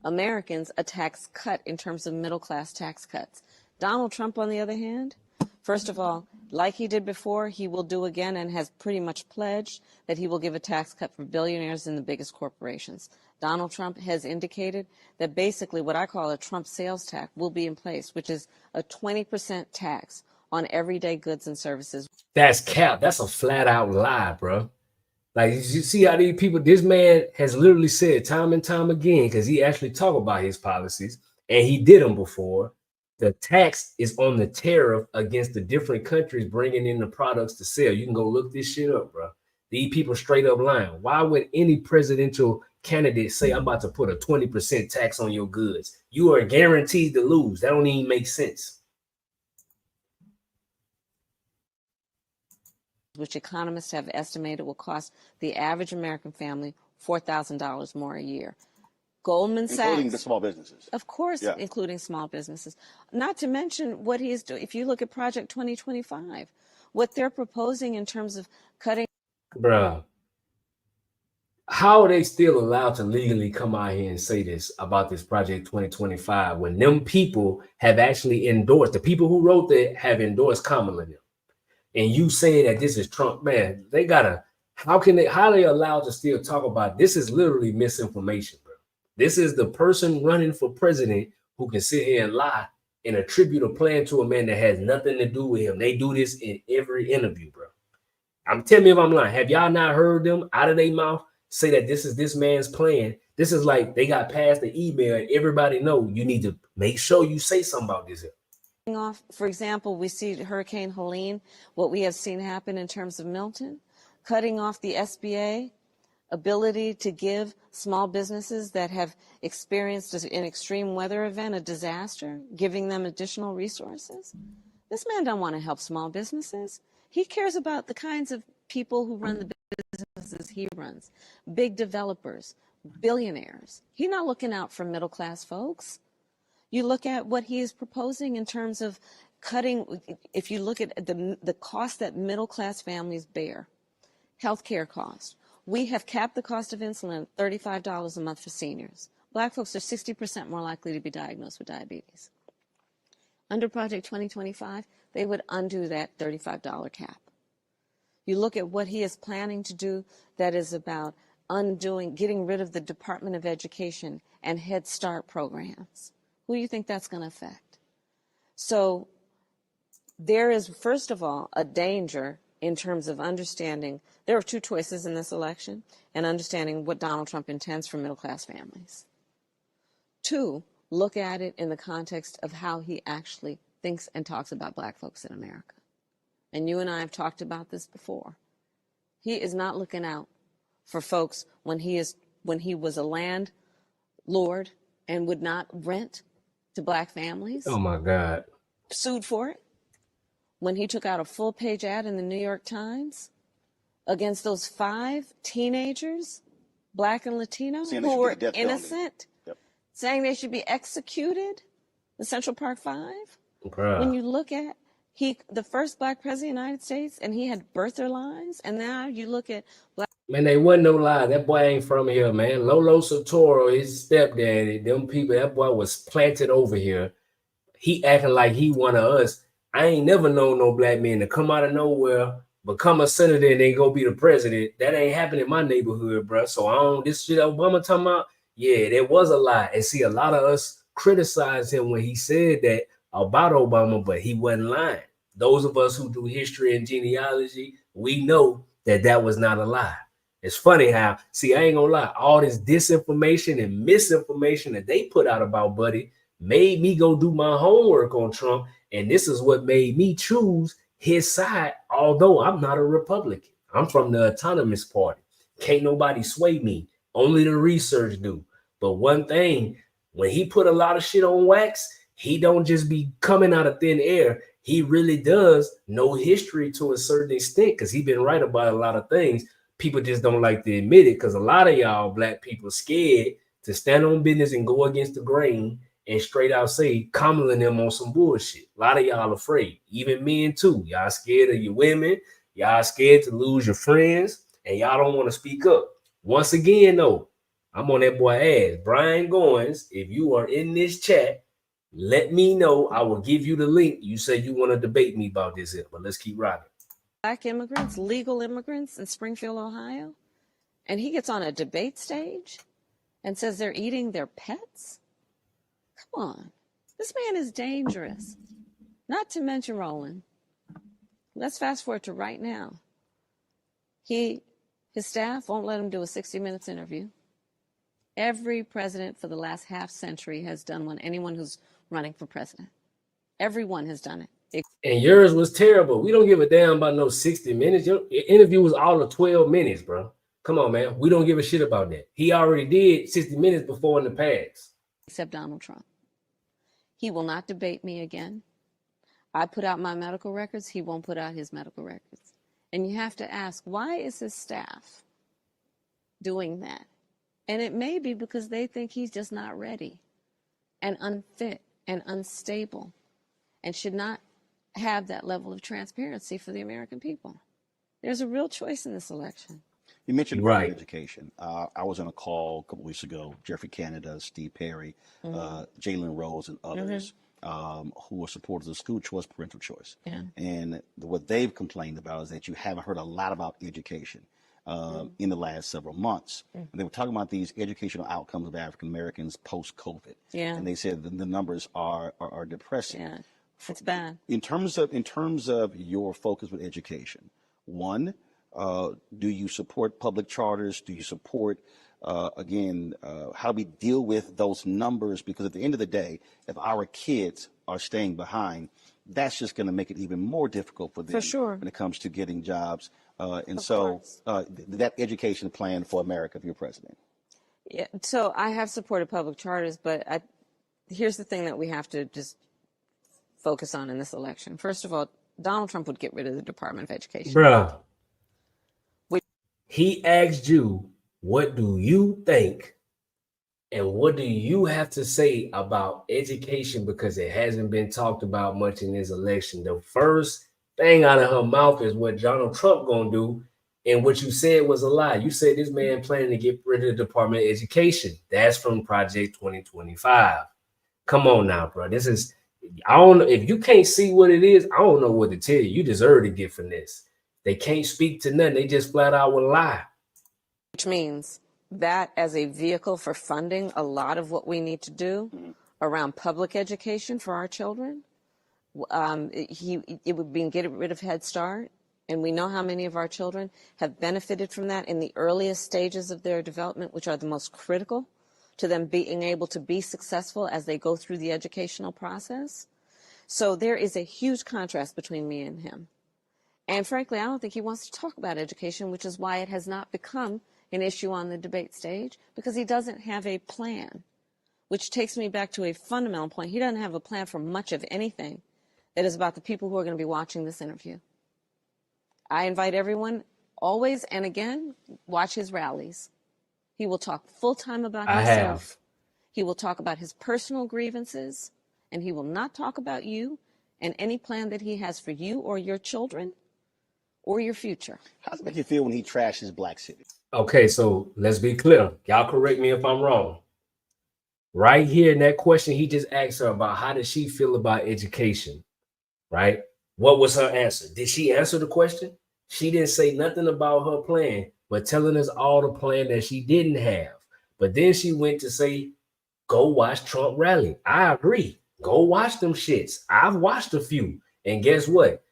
Americans a tax cut in terms of middle-class tax cuts. Donald Trump, on the other hand, first of all, like he did before, he will do again and has pretty much pledged that he will give a tax cut for billionaires and the biggest corporations. Donald Trump has indicated that basically what I call a Trump sales tax will be in place, which is a 20% tax on everyday goods and services. That's cap. That's a flat out lie, bro. Like, you see how these people, this man has literally said time and time again, because he actually talked about his policies and he did them before. The tax is on the tariff against the different countries bringing in the products to sell. You can go look this shit up, bro. These people straight up lying. Why would any presidential candidate say, I'm about to put a 20% tax on your goods? You are guaranteed to lose. That don't even make sense. Which economists have estimated will cost the average American family $4,000 more a year. Goldman Sachs. Including the small businesses. Of course, yeah. Including small businesses. Not to mention what he is doing. If you look at Project 2025, what they're proposing in terms of cutting. Bruh, how are they still allowed to legally come out here and say this about this Project 2025 when them people have actually endorsed, the people who wrote that have endorsed Kamala them? And you saying that this is Trump, man, they gotta, how are they allowed to still talk about this? Is literally misinformation, bro. This is the person running for president who can sit here and lie and attribute a plan to a man that has nothing to do with him. They do this in every interview, bro. Tell me if I'm lying. Have y'all not heard them out of their mouth say that this is this man's plan? This is like they got past the email and everybody know you need to make sure you say something about this. Off, for example, we see Hurricane Helene, what we have seen happen in terms of Milton, cutting off the SBA ability to give small businesses that have experienced an extreme weather event, a disaster, giving them additional resources. This man don't want to help small businesses. He cares about the kinds of people who run the businesses he runs, big developers, billionaires. He's not looking out for middle-class folks. You look at what he is proposing in terms of cutting, if you look at the cost that middle-class families bear, healthcare costs. We have capped the cost of insulin at $35 a month for seniors. Black folks are 60% more likely to be diagnosed with diabetes. Under Project 2025, they would undo that $35 cap. You look at what he is planning to do that is about getting rid of the Department of Education and Head Start programs. Who do you think that's going to affect? So there is, first of all, a danger in terms of understanding. There are two choices in this election, and understanding what Donald Trump intends for middle-class families. Two, look at it in the context of how he actually thinks and talks about black folks in America. And you and I have talked about this before. He is not looking out for folks when he was a landlord and would not rent to black families. Oh my God. Sued for it. When he took out a full-page ad in the New York Times against those 5 teenagers, black and Latino, who were innocent, saying they should be executed, the Central Park 5. Bruh. When you look at the first black president of the United States, and he had birther lines, and now you look at black. Man, they wasn't no lie. That boy ain't from here, man. Lolo Sotoro, his stepdaddy, them people, that boy was planted over here. He acting like he one of us. I ain't never known no black man to come out of nowhere, become a senator, and then go be the president. That ain't happening in my neighborhood, bro. So this shit Obama talking about, yeah, there was a lie. And see, a lot of us criticized him when he said that about Obama, but he wasn't lying. Those of us who do history and genealogy, we know that that was not a lie. It's funny how, see, I ain't gonna lie, all this disinformation and misinformation that they put out about Buddy made me go do my homework on Trump. And this is what made me choose his side, although I'm not a Republican. I'm from the Autonomous Party. Can't nobody sway me. Only the research do. But one thing, when he put a lot of shit on wax, he don't just be coming out of thin air. He really does know history to a certain extent, because he been right about a lot of things. People just don't like to admit it, because a lot of y'all black people scared to stand on business and go against the grain and straight out say Kamala and them on some bullshit. A lot of y'all afraid, even men too. Y'all scared of your women. Y'all scared to lose your friends, and y'all don't want to speak up. Once again, though, I'm on that boy ass. Brian Goins, if you are in this chat, let me know. I will give you the link. You said you want to debate me about this here, but let's keep rocking. Black immigrants, legal immigrants in Springfield, Ohio, and he gets on a debate stage and says they're eating their pets? Come on. This man is dangerous. Not to mention, Roland, let's fast forward to right now. His staff won't let him do a 60 Minutes interview. Every president for the last half century has done one, anyone who's running for president. Everyone has done it. And yours was terrible. We don't give a damn about no 60 minutes. Your interview was all of 12 minutes, bro. Come on, man. We don't give a shit about that. He already did 60 minutes before in the past. Except Donald Trump. He will not debate me again. I put out my medical records. He won't put out his medical records. And you have to ask, why is his staff doing that? And it may be because they think he's just not ready and unfit and unstable and should not have that level of transparency for the American people. There's a real choice in this election. You mentioned right education. I was on a call a couple weeks ago, Jeffrey Canada, Steve Perry, Jalen Rose, and others who are supporters of school choice, parental choice. Yeah. And what they've complained about is that you haven't heard a lot about education in the last several months. And they were talking about these educational outcomes of African Americans post-COVID. Yeah. And they said the numbers are depressing. Yeah. It's bad. In terms of your focus with education, one, do you support public charters? Do you support, how do we deal with those numbers? Because at the end of the day, if our kids are staying behind, that's just going to make it even more difficult for them For sure. when it comes to getting jobs. And Of so course. that education plan for America, if you're president. Yeah, so I have supported public charters, but here's the thing that we have to just focus on in this election. First of all, Donald Trump would get rid of the Department of Education. Bruh, he asked you, what do you think and what do you have to say about education, because it hasn't been talked about much in this election. The first thing out of her mouth is what Donald Trump gonna do, and what you said was a lie. You said this man planning to get rid of the Department of Education. That's from Project 2025. Come on now, bro. This is, I don't know, if you can't see what it is, I don't know what to tell you. You deserve to get from this. They can't speak to nothing. They just flat out will lie. Which means that as a vehicle for funding a lot of what we need to do around public education for our children, it would be get rid of Head Start. And we know how many of our children have benefited from that in the earliest stages of their development, which are the most critical to them being able to be successful as they go through the educational process. So there is a huge contrast between me and him. And frankly, I don't think he wants to talk about education, which is why it has not become an issue on the debate stage, because he doesn't have a plan, which takes me back to a fundamental point. He doesn't have a plan for much of anything that is about the people who are going to be watching this interview. I invite everyone always and again, watch his rallies. He will talk full time about himself. He will talk about his personal grievances, and he will not talk about you and any plan that he has for you or your children or your future. How does it make you feel when he trashes black cities? Okay, so let's be clear. Y'all correct me if I'm wrong. Right here in that question he just asked her about how does she feel about education, right? What was her answer? Did she answer the question? She didn't say nothing about her plan, but telling us all the plan that she didn't have. But then she went to say, go watch Trump rally. I agree. Go watch them shits. I've watched a few. And guess what?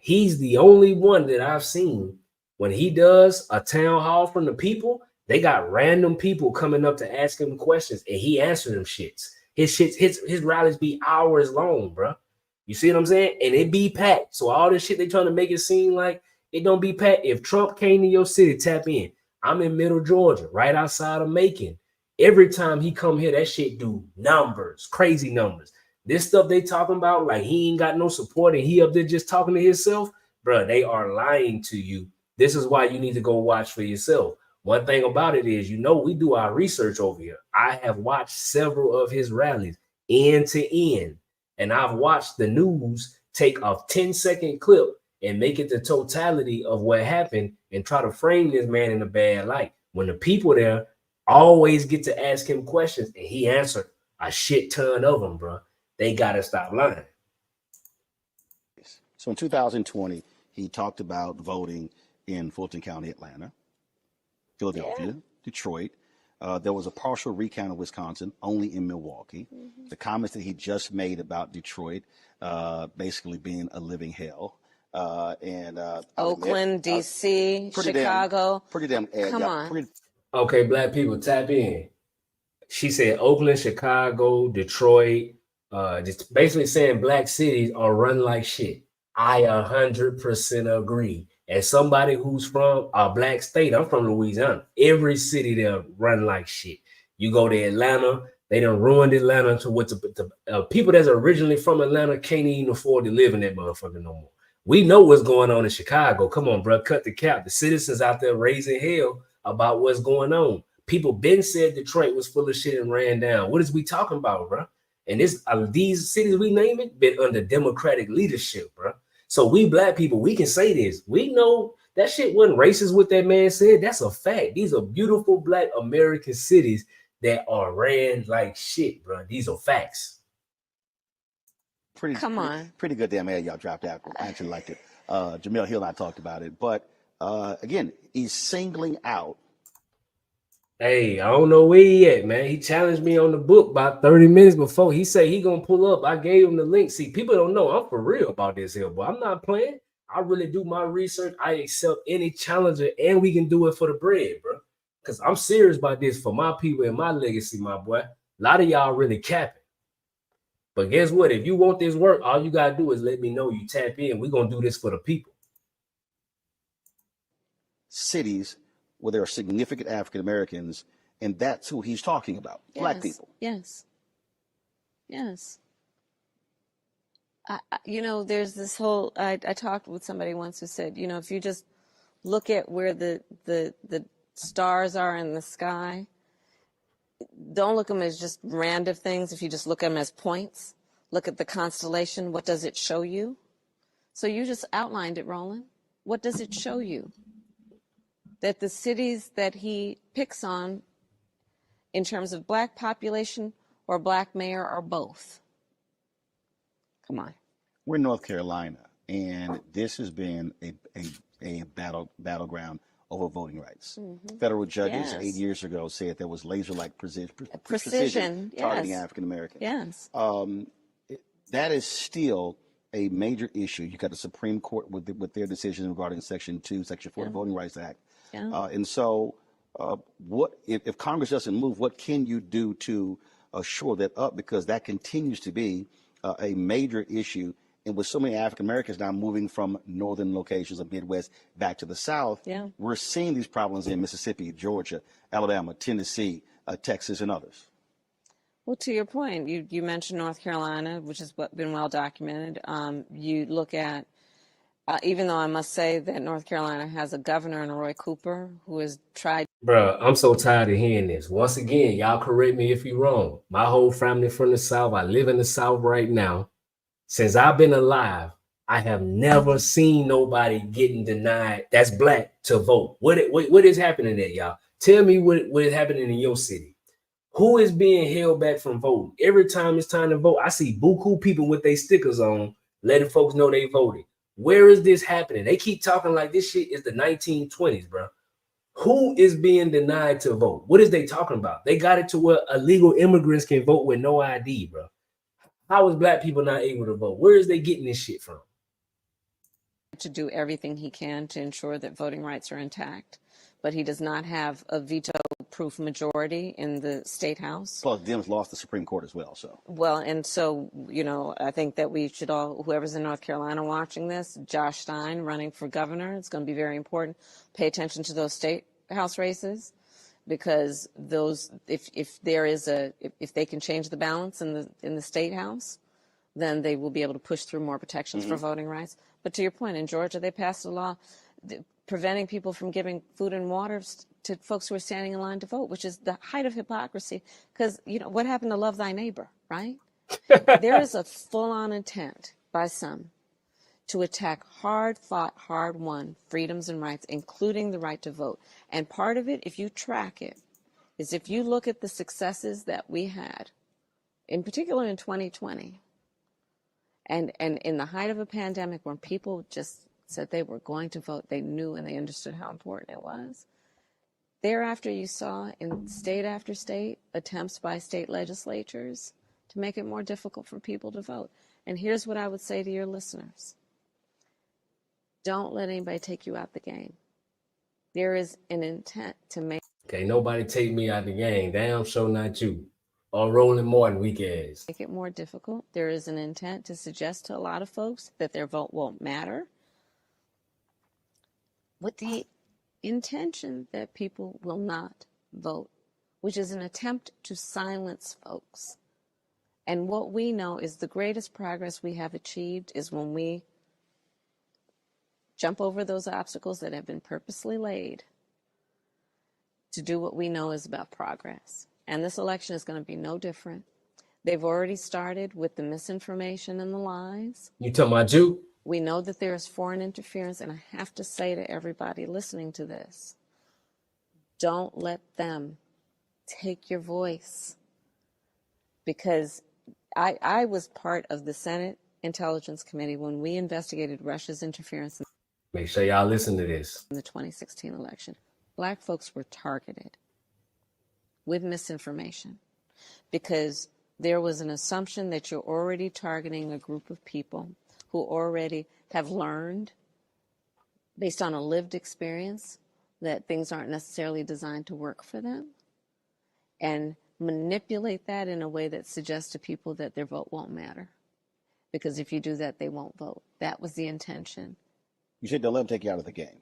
He's the only one that I've seen when he does a town hall from the people, they got random people coming up to ask him questions and he answered them shits. His rallies be hours long, bro. You see what I'm saying? And it be packed. So all this shit they trying to make it seem like it don't be packed. If Trump came to your city, tap in. I'm in Middle Georgia, right outside of Macon. Every time he come here, that shit do numbers, crazy numbers. This stuff they talking about, like he ain't got no support and he up there just talking to himself, bro, they are lying to you. This is why you need to go watch for yourself. One thing about it is, you know, we do our research over here. I have watched several of his rallies end to end, and I've watched the news take a 10-second clip and make it the totality of what happened and try to frame this man in a bad light. When the people there always get to ask him questions and he answered a shit ton of them, bro. They got to stop lying. So in 2020, he talked about voting in Fulton County, Atlanta, Philadelphia, Detroit. There was a partial recount of Wisconsin, only in Milwaukee. The comments that he just made about Detroit basically being a living hell. Oakland, D.C., Chicago. Pretty damn. Come on. Okay, black people, tap in. She said Oakland, Chicago, Detroit, just basically saying black cities are run like shit. I 100% agree. As somebody who's from a black state, I'm from Louisiana. Every city there run like shit. You go to Atlanta, they done ruined Atlanta to what the people that's originally from Atlanta can't even afford to live in that motherfucker no more. We know what's going on in Chicago. Come on, bro, cut the cap. The citizens out there raising hell about what's going on. People been said Detroit was full of shit and ran down. What is we talking about, bro? And these cities we name it been under Democratic leadership, bro. So we black people, we can say this. We know that shit wasn't racist what that man said. That's a fact. These are beautiful black American cities that are ran like shit, bro. These are facts. Pretty good damn ad y'all dropped out. I actually liked it. Jamel Hill and I talked about it. But again, he's singling out. Hey, I don't know where he at, man. He challenged me on the book about 30 minutes before. He said he gonna pull up. I gave him the link. See, people don't know I'm for real about this here, but I'm not playing. I really do my research. I accept any challenger, and we can do it for the bread, bro. Because I'm serious about this for my people and my legacy, my boy. A lot of y'all really capping. But guess what? If you want this work, all you gotta do is let me know. You tap in. We're gonna do this for the people. Cities where there are significant African Americans, and that's who he's talking about. Black people. Yes. Yes. You know, there's this whole. I talked with somebody once who said, you know, if you just look at where the stars are in the sky, don't look at them as just random things. If you just look at them as points, look at the constellation. What does it show you? So you just outlined it, Roland. What does it show you? That the cities that he picks on in terms of black population or black mayor are both. Come on. We're in North Carolina, and this has been a battleground over voting rights. Mm-hmm. Federal judges Yes. 8 years ago said there was laser-like precision Precision, targeting yes. African Americans. Yes. That is still a major issue. You got the Supreme Court with their decision regarding Section 2, Section 4 of the Voting Rights Act. Yeah. And so what if Congress doesn't move, what can you do to shore that up? Because that continues to be a major issue. And with so many African Americans now moving from northern locations of Midwest back to the South, we're seeing these problems in Mississippi, Georgia, Alabama, Tennessee, Texas, and others. Well, to your point, you mentioned North Carolina, which has been well documented. You look at, even though I must say that North Carolina has a governor in Roy Cooper who has tried. Bruh, I'm so tired of hearing this. Once again, y'all correct me if you're wrong. My whole family from the South. I live in the South right now. Since I've been alive, I have never seen nobody getting denied that's black to vote. What is happening there, y'all? Tell me what is happening in your city. Who is being held back from voting? Every time it's time to vote, I see buku people with their stickers on, letting folks know they voted. Where is this happening? They keep talking like this shit is the 1920s, bro. Who is being denied to vote? What is they talking about? They got it to where illegal immigrants can vote with no ID, bro. How is black people not able to vote? Where is they getting this shit from? To do everything he can to ensure that voting rights are intact, but he does not have a veto-proof majority in the state house. Plus, Dems lost the Supreme Court as well. So well, and so, you know, I think that we should all, whoever's in North Carolina watching this, Josh Stein running for governor, it's going to be very important. Pay attention to those state house races, because those, if they can change the balance in the state house, then they will be able to push through more protections for voting rights. But to your point, in Georgia, they passed a law preventing people from giving food and water to folks who are standing in line to vote, which is the height of hypocrisy. Because, you know, what happened to love thy neighbor, right? There is a full-on intent by some to attack hard-fought, hard-won freedoms and rights, including the right to vote. And part of it, if you track it, is if you look at the successes that we had, in particular in 2020, and in the height of a pandemic when people just said they were going to vote, they knew and they understood how important it was. Thereafter, you saw in state after state attempts by state legislatures to make it more difficult for people to vote. And here's what I would say to your listeners. Don't let anybody take you out the game. There is an intent to make. Okay, nobody take me out the game. Damn sure not you. Or Roland Martin weak ass. Make it more difficult. There is an intent to suggest to a lot of folks that their vote won't matter, with the intention that people will not vote, which is an attempt to silence folks. And what we know is the greatest progress we have achieved is when we jump over those obstacles that have been purposely laid to do what we know is about progress. And this election is going to be no different. They've already started with the misinformation and the lies. You talking about you? We know that there is foreign interference, and I have to say to everybody listening to this, don't let them take your voice. Because I was part of the Senate Intelligence Committee when we investigated Russia's interference in Make sure y'all listen to this. the 2016 election. Black folks were targeted with misinformation because there was an assumption that you're already targeting a group of people who already have learned, based on a lived experience, that things aren't necessarily designed to work for them. And manipulate that in a way that suggests to people that their vote won't matter. Because if you do that, they won't vote. That was the intention. You said don't let them take you out of the game.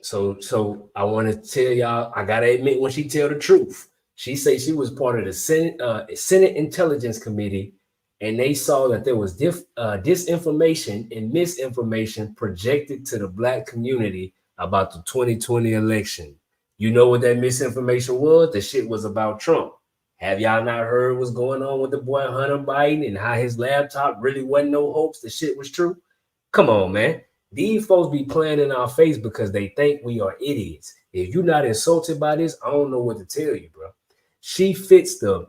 So I want to tell y'all, I gotta admit, when she tell the truth, she say she was part of the Senate Intelligence Committee, and they saw that there was disinformation and misinformation projected to the Black community about the 2020 election. You know what that misinformation was? The shit was about Trump. Have y'all not heard what's going on with the boy Hunter Biden and how his laptop really wasn't no hoax? The shit was true. Come on, man. These folks be playing in our face because they think we are idiots. If you're not insulted by this, I don't know what to tell you, bro. She fits the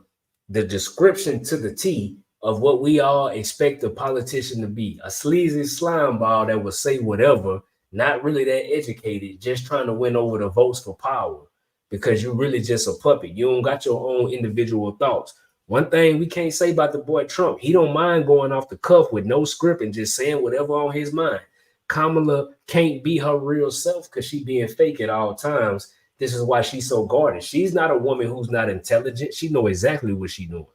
description to the T of what we all expect a politician to be. A sleazy slime ball that will say whatever, not really that educated, just trying to win over the votes for power because you're really just a puppet. You don't got your own individual thoughts. One thing we can't say about the boy Trump, he don't mind going off the cuff with no script and just saying whatever on his mind. Kamala can't be her real self because she being fake at all times. This is why she's so guarded. She's not a woman who's not intelligent. She knows exactly what she's doing.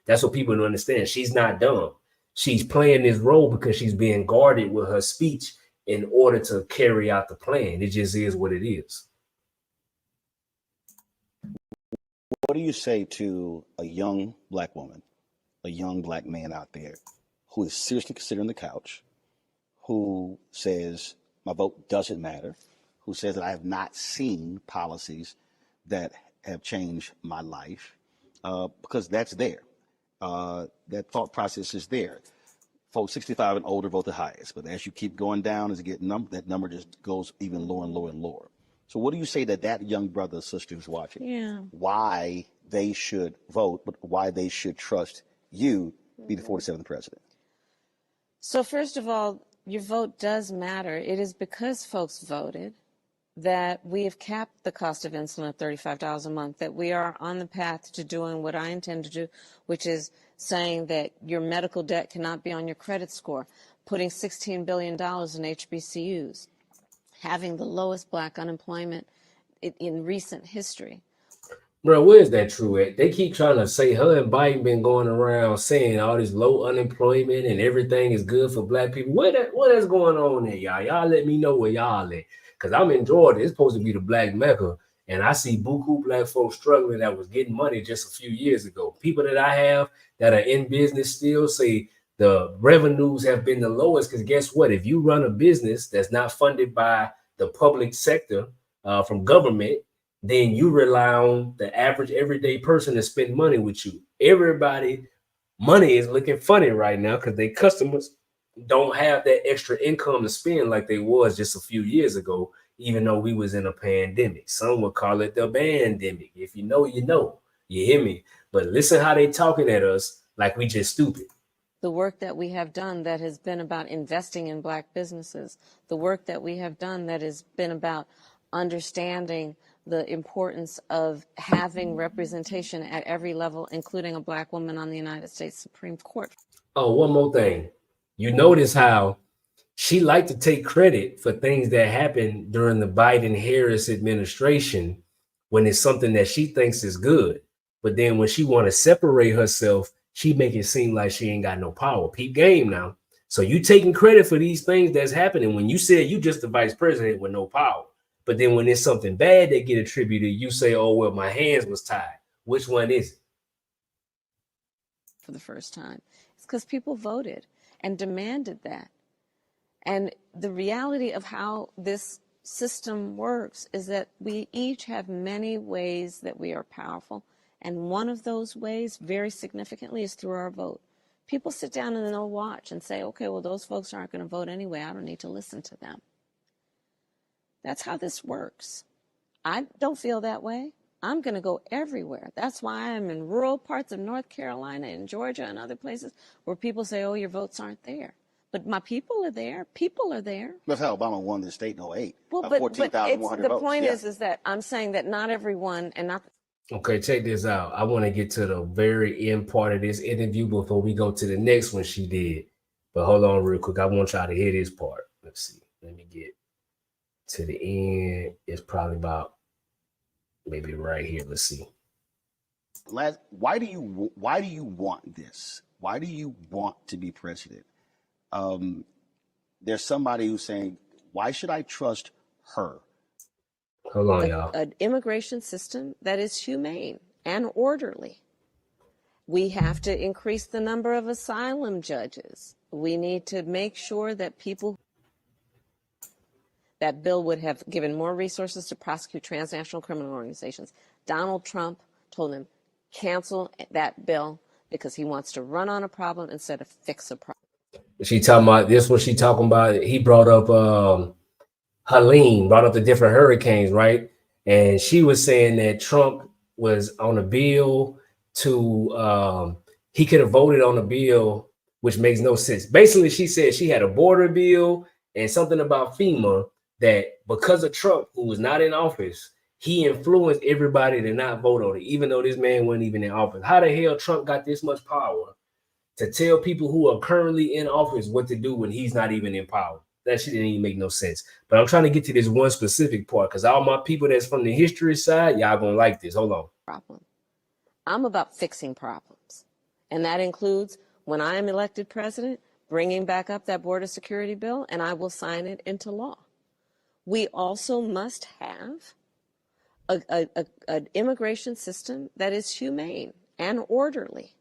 That's what people don't understand. She's not dumb. She's playing this role because she's being guarded with her speech in order to carry out the plan. It just is what it is. What do you say to a young Black woman, a young Black man out there who is seriously considering the couch, who says my vote doesn't matter, who says that I have not seen policies that have changed my life, because that's there. That thought process is there. Folks 65 and older vote the highest, but as you keep going down, as you get that number just goes even lower and lower and lower. So what do you say to that young brother or sister who's watching? Yeah. Why they should vote, but why they should trust you be the 47th president? So first of all, your vote does matter. It is because folks voted that we have capped the cost of insulin at $35 a month, that we are on the path to doing what I intend to do, which is saying that your medical debt cannot be on your credit score, putting $16 billion in HBCUs, having the lowest Black unemployment in recent history. Bro, where is that true at? They keep trying to say her and Biden been going around saying all this low unemployment and everything is good for Black people. What is going on there, y'all? Y'all let me know where y'all at. Because I'm in Georgia. It's supposed to be the Black Mecca. And I see buku Black folks struggling that was getting money just a few years ago. People that I have that are in business still say the revenues have been the lowest. Because guess what? If you run a business that's not funded by the public sector from government, then you rely on the average everyday person to spend money with you. Everybody, money is looking funny right now because their customers don't have that extra income to spend like they was just a few years ago, even though we was in a pandemic. Some would call it the bandemic. If you know, you know. You hear me? But listen how they talking at us like we just stupid. The work that we have done that has been about investing in Black businesses, the work that we have done that has been about understanding the importance of having representation at every level, including a Black woman on the United States Supreme Court. Oh, one more thing. You notice how she liked to take credit for things that happened during the Biden-Harris administration when it's something that she thinks is good. But then when she want to separate herself, she make it seem like she ain't got no power. Peep game now. So you taking credit for these things that's happening when you said you just the vice president with no power. But then when it's something bad that get attributed, you say, oh, well, my hands was tied. Which one is it? For the first time. It's because people voted and demanded that. And the reality of how this system works is that we each have many ways that we are powerful. And one of those ways, very significantly, is through our vote. People sit down and they'll watch and say, okay, well, those folks aren't going to vote anyway. I don't need to listen to them. That's how this works. I don't feel that way. I'm going to go everywhere. That's why I'm in rural parts of North Carolina and Georgia and other places where people say, oh, your votes aren't there. But my people are there. People are there. That's how Obama won the state in 08. Well, but 14,100 the votes. point is that I'm saying that not everyone and not. Okay, check this out. I want to get to the very end part of this interview before we go to the next one she did. But hold on real quick. I want y'all to hear this part. Let's see. Let me get to the end. It's probably about maybe right here. Let's see. Why do you want this? Why do you want to be president? There's somebody who's saying, why should I trust her? Hold on, y'all. An immigration system that is humane and orderly. We have to increase the number of asylum judges. We need to make sure that that bill would have given more resources to prosecute transnational criminal organizations. Donald Trump told him, cancel that bill because he wants to run on a problem instead of fix a problem. She talking about this, what she talking about? He brought up Helene, brought up the different hurricanes, right? And she was saying that Trump was on a bill to he could have voted on a bill, which makes no sense. Basically, she said she had a border bill and something about FEMA that because of Trump, who was not in office, he influenced everybody to not vote on it, even though this man wasn't even in office. How the hell Trump got this much power to tell people who are currently in office what to do when he's not even in power? That shit didn't even make no sense. But I'm trying to get to this one specific part because all my people that's from the history side, y'all gonna like this. Hold on. Problem. I'm about fixing problems. And that includes, when I am elected president, bringing back up that border security bill, and I will sign it into law. We also must have an immigration system that is humane and orderly.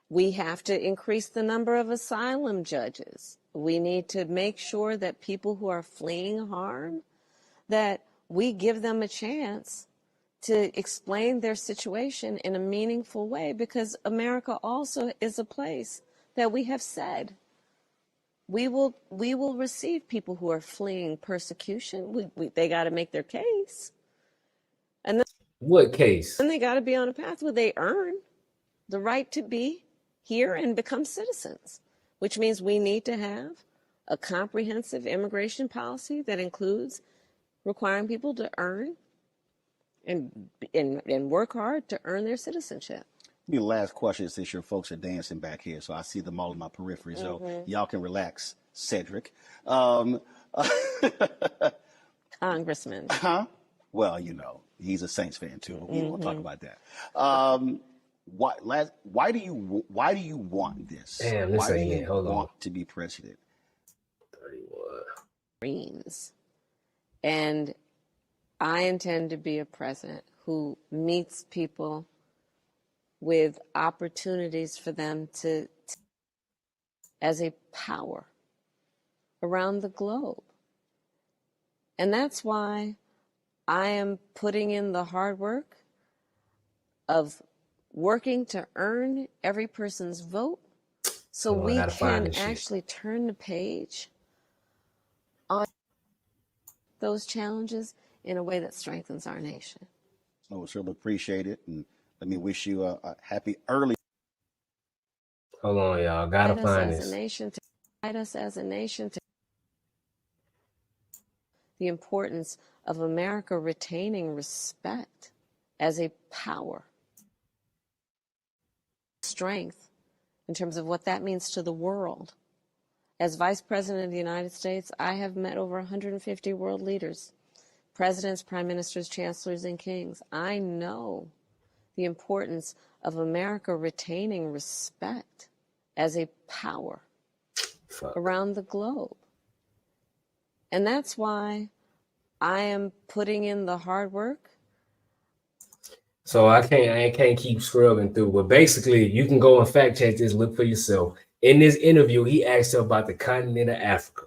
We have to increase the number of asylum judges. We need to make sure that people who are fleeing harm, that we give them a chance to explain their situation in a meaningful way, because America also is a place that we have said we will receive people who are fleeing persecution. They got to make their case. And then, what case? Then they got to be on a path where they earn the right to be here and become citizens, which means we need to have a comprehensive immigration policy that includes requiring people to earn and work hard to earn their citizenship. The last question, since your folks are dancing back here, so I see them all in my periphery, so y'all can relax, Cedric. Congressman. Huh? Well, you know, he's a Saints fan too. We won't talk about that. Why do you want this? Damn, this why do ain't you it. Hold want on. to be president? 31. Dreams. And I intend to be a president who meets people with opportunities for them to as a power around the globe. And that's why I am putting in the hard work of working to earn every person's vote so we can actually turn the page on those challenges in a way that strengthens our nation. Oh, certainly appreciate it. And let me wish you a happy early. Hold on, y'all. Gotta find this. Guide us as a nation to the importance of America retaining respect as a power, strength in terms of what that means to the world. As Vice President of the United States, I have met over 150 world leaders, presidents, prime ministers, chancellors, and kings. I know the importance of America retaining respect as a power around the globe. And that's why I am putting in the hard work. So I can't keep scrubbing through, but basically you can go and fact check this, look for yourself. In this interview, he asked her about the continent of Africa.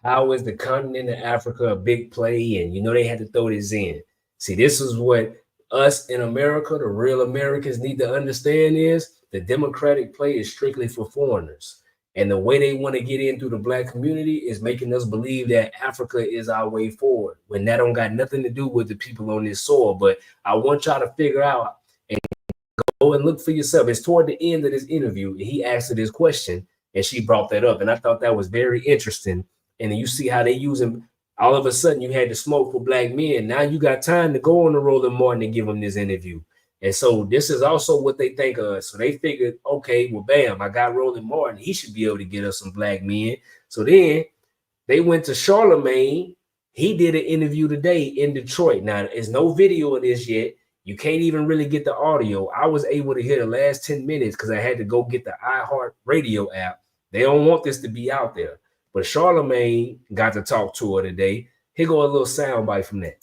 How is the continent of Africa a big play? And you know they had to throw this in. See, this is what us in America, the real Americans, need to understand is the Democratic play is strictly for foreigners. And the way they want to get in through the Black community is making us believe that Africa is our way forward, when that don't got nothing to do with the people on this soil. But I want y'all to figure out and go and look for yourself. It's toward the end of this interview. He asked her this question and she brought that up. And I thought that was very interesting. And then you see how they use him. All of a sudden you had to smoke for Black men. Now you got time to go on the Roland Martin and give him this interview. And so this is also what they think of us. So they figured, okay, well, bam, I got Roland Martin. He should be able to get us some Black men. So then they went to Charlemagne. He did an interview today in Detroit. Now, there's no video of this yet. You can't even really get the audio. I was able to hear the last 10 minutes because I had to go get the iHeart Radio app. They don't want this to be out there. But Charlemagne got to talk to her today. Here go a little soundbite from that.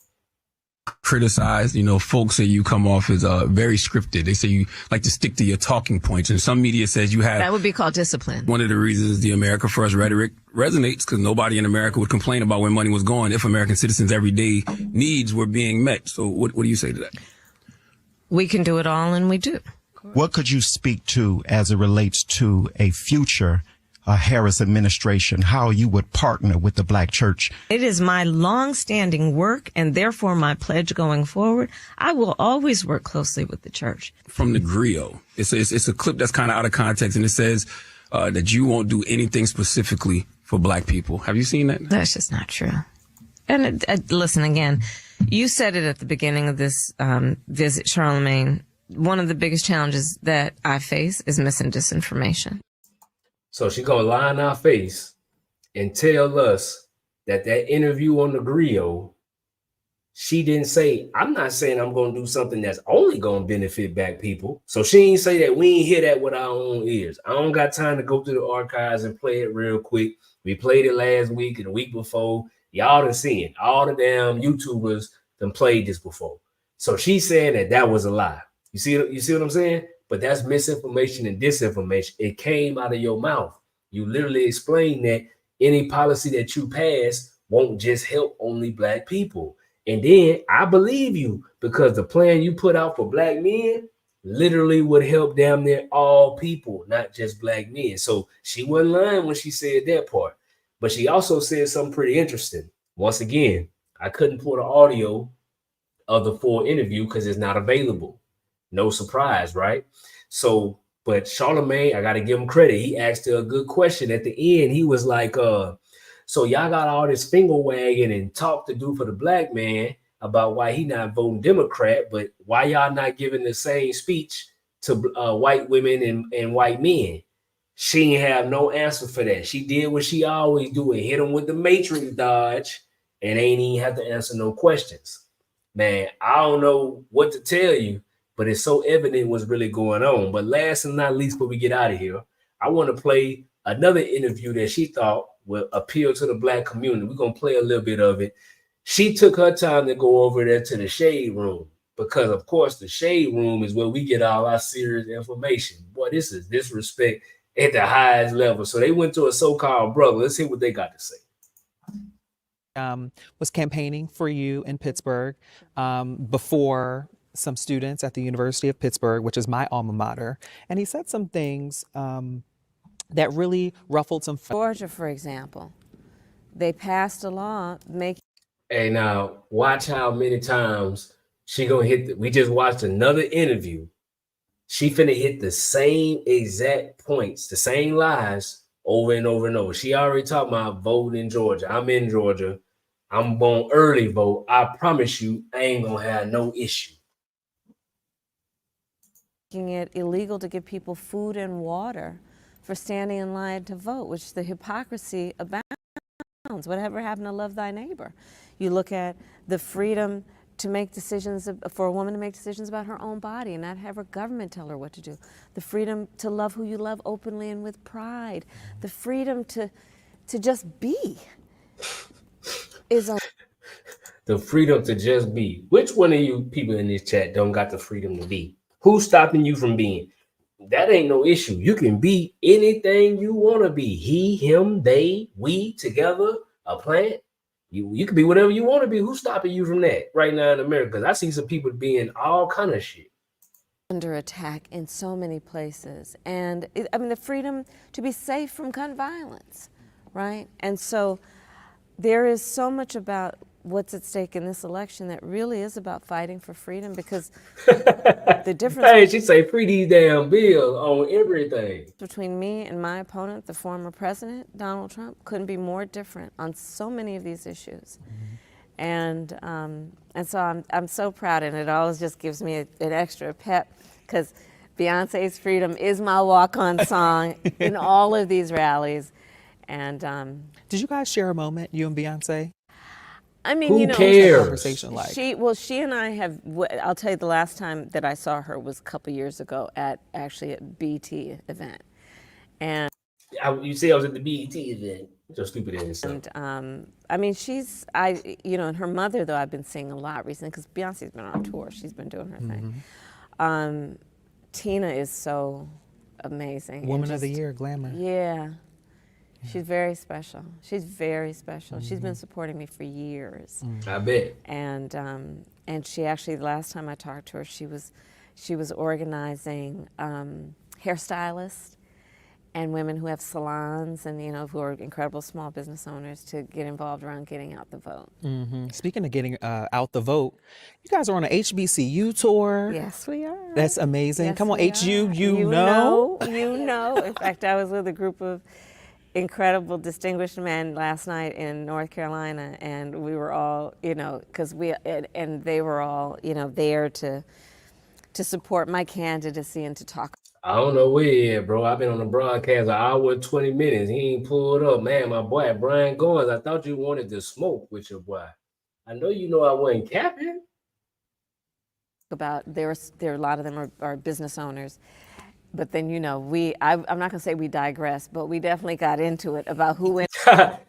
Criticized, folks say you come off as very scripted. They say you like to stick to your talking points, and some media says you have. That would be called discipline. One of the reasons the America First rhetoric resonates because nobody in America would complain about where money was going if American citizens' everyday needs were being met. So what do you say to that? We can do it all, and we do. What could you speak to as it relates to a future Harris administration, how you would partner with the Black church? It is my long-standing work, and therefore my pledge going forward. I will always work closely with the church. From the griot, it's a clip that's kind of out of context, and it says that you won't do anything specifically for Black people. Have you seen that? That's just not true. And listen, again, you said it at the beginning of this visit, Charlemagne. One of the biggest challenges that I face is mis and disinformation. So she gonna lie in our face and tell us that interview on the griot, she didn't say, I'm not saying I'm gonna do something that's only gonna benefit Black people. So she ain't say that. We ain't hear that with our own ears. I don't got time to go through the archives and play it real quick. We played it last week and the week before. Y'all done seen it. All the damn YouTubers done played this before. So she's saying that was a lie. You see what I'm saying? But that's misinformation and disinformation. It came out of your mouth. You literally explained that any policy that you pass won't just help only Black people. And then I believe you because the plan you put out for Black men literally would help damn near all people, not just Black men. So she wasn't lying when she said that part. But she also said something pretty interesting. Once again, I couldn't pull the audio of the full interview because it's not available. No surprise, right? So, but Charlemagne, I got to give him credit. He asked her a good question at the end. He was like, so y'all got all this finger wagging and talk to do for the Black man about why he not voting Democrat, but why y'all not giving the same speech to white women and white men? She ain't have no answer for that. She did what she always do and hit him with the Matrix dodge and ain't even have to answer no questions. Man, I don't know what to tell you, but it's so evident what's really going on. But last and not least, before we get out of here, I want to play another interview that she thought would appeal to the Black community. We're going to play a little bit of it. She took her time to go over there to the Shade Room because, of course, the Shade Room is where we get all our serious information. Boy, this is disrespect at the highest level. So they went to a so-called brother. Let's hear what they got to say. Was campaigning for you in Pittsburgh before some students at the University of Pittsburgh, which is my alma mater. And he said some things that really ruffled some feathers. Georgia, for example, they passed a law making. Hey, now watch how many times she gonna hit. We just watched another interview. She finna hit the same exact points, the same lies over and over and over. She already talked about voting in Georgia. I'm in Georgia. I'm going early vote. I promise you, I ain't gonna have no issue. Making it illegal to give people food and water for standing in line to vote, which the hypocrisy abounds. Whatever happened to love thy neighbor? You look at the freedom to make decisions, for a woman to make decisions about her own body and not have her government tell her what to do. The freedom to love who you love openly and with pride. The freedom to just be is a... The freedom to just be. Which one of you people in this chat don't got the freedom to be? Who's stopping you from being? That ain't no issue. You can be anything you want to be. He, him, they, we, together, a plant. You can be whatever you want to be. Who's stopping you from that right now in America? Because I see some people being all kind of shit. Under attack in so many places. And I mean, the freedom to be safe from gun violence, right? And so there is so much about what's at stake in this election that really is about fighting for freedom, because the difference... Hey, she say free these damn bills on everything. Between me and my opponent, the former president, Donald Trump, couldn't be more different on so many of these issues. And so I'm so proud, and it always just gives me an extra pep, because Beyonce's Freedom is my walk-on song in all of these rallies. And did you guys share a moment, you and Beyonce? I mean, Who you know, What's that cares? conversation like? she and I have. I'll tell you, the last time that I saw her was a couple years ago at BT event, and You say I was at the BET event. So stupid ass. I mean, and her mother though I've been seeing a lot recently because Beyonce's been on tour. She's been doing her thing. Tina is so amazing. Woman of the Year, Glamour. Yeah. She's very special. She's very special. She's been supporting me for years. I bet. And she actually, the last time I talked to her, she was organizing hairstylists and women who have salons and, you know, who are incredible small business owners to get involved around getting out the vote. Speaking of getting out the vote, you guys are on an HBCU tour. Yes, we are. That's amazing. Yes, Come on, we HU, are. you know. You know. In fact, I was with a group of incredible, distinguished men last night in North Carolina, and we were all, you know, because and they were all, you know, there to support my candidacy and to talk. I don't know where he at, bro. I've been on the broadcast an hour and 20 minutes. He ain't pulled up. Man, my boy, Brian Goins, I thought you wanted to smoke with your boy. I know you know I wasn't capping. About there a lot of them are business owners. But then, you know, I'm not going to say we digress, but we definitely got into it about who went.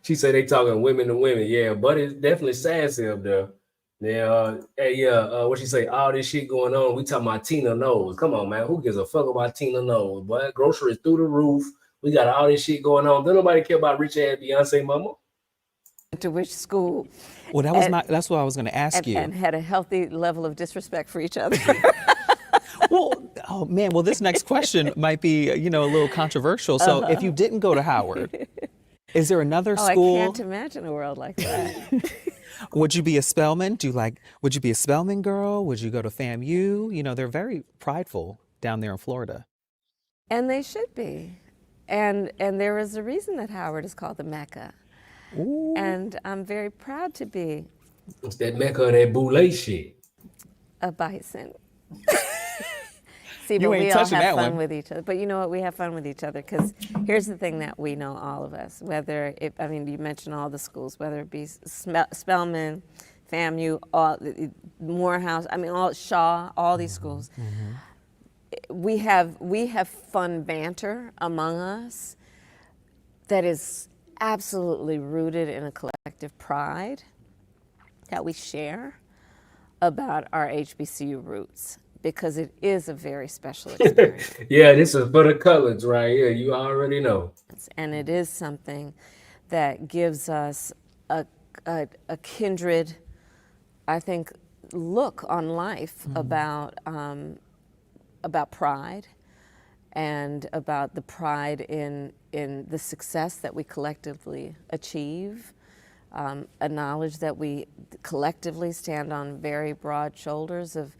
She said they talking women to women. Yeah, but it's definitely sassy up there. Yeah, what she say? All this shit going on. We talking about Tina Knowles. Come on, man. Who gives a fuck about Tina Knowles? Boy, groceries through the roof. We got all this shit going on. Don't nobody care about rich ass Beyonce mama. To which school? Well, that's what I was going to ask you. And had a healthy level of disrespect for each other. Well, oh man. Well, this next question might be, you know, a little controversial. So, if you didn't go to Howard, is there another school? I can't imagine a world like that. Would you be a Spelman? Would you be a Spelman girl? Would you go to FAMU? You know, they're very prideful down there in Florida. And they should be. And there is a reason that Howard is called the Mecca. Ooh. And I'm very proud to be It's that Mecca of that boule shit. a bison. See, You but ain't we all touching have that fun one. with each other. But you know what? We have fun with each other because here's the thing that we know, all of us. You mentioned all the schools, whether it be Spelman, FAMU, Morehouse, Shaw, all these schools. We have fun banter among us that is absolutely rooted in a collective pride that we share about our HBCU roots, because it is a very special experience. Yeah, this is for the colors right here. You already know. And it is something that gives us a kindred, I think, look on life about pride and about the pride in the success that we collectively achieve, a knowledge that we collectively stand on very broad shoulders of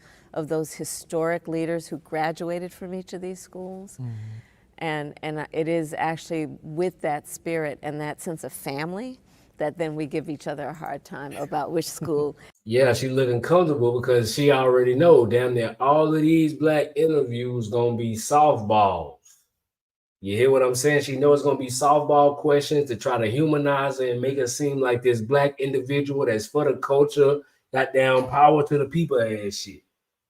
those historic leaders who graduated from each of these schools. And it is actually with that spirit and that sense of family that then we give each other a hard time about which school. Yeah, she looking comfortable because she already know damn near all of these black interviews gonna be softballs. You hear what I'm saying? She knows it's gonna be softball questions to try to humanize her and make her seem like this black individual that's for the culture, got down power to the people and shit.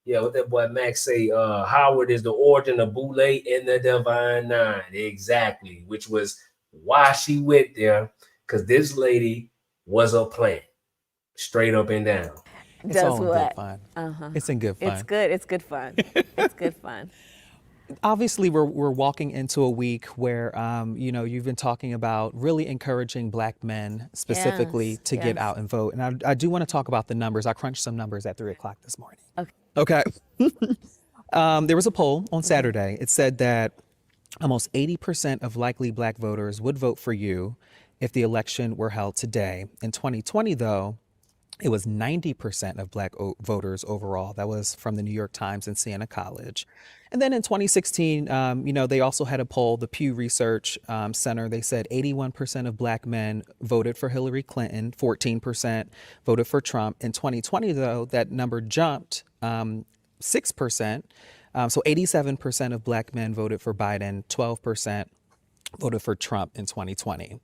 Yeah, what that boy Max say, Howard is the origin of Boule and the Divine Nine. Exactly, which was why she went there, because this lady was a plant, straight up and down. It's Does all in what? good fun. It's in good fun. It's good. It's good fun. It's good fun. Obviously, we're walking into a week where, you've been talking about really encouraging black men specifically to get out and vote. And I do want to talk about the numbers. I crunched some numbers at 3 o'clock this morning. Okay. There was a poll on Saturday. It said that almost 80% of likely black voters would vote for you if the election were held today. In 2020, though, it was 90% of black voters overall. That was from the New York Times and Siena College. And then in 2016, they also had a poll, the Pew Research Center. They said 81% of black men voted for Hillary Clinton, 14% voted for Trump. In 2020, though, that number jumped 6%. So 87% of black men voted for Biden, 12% voted for Trump in 2020.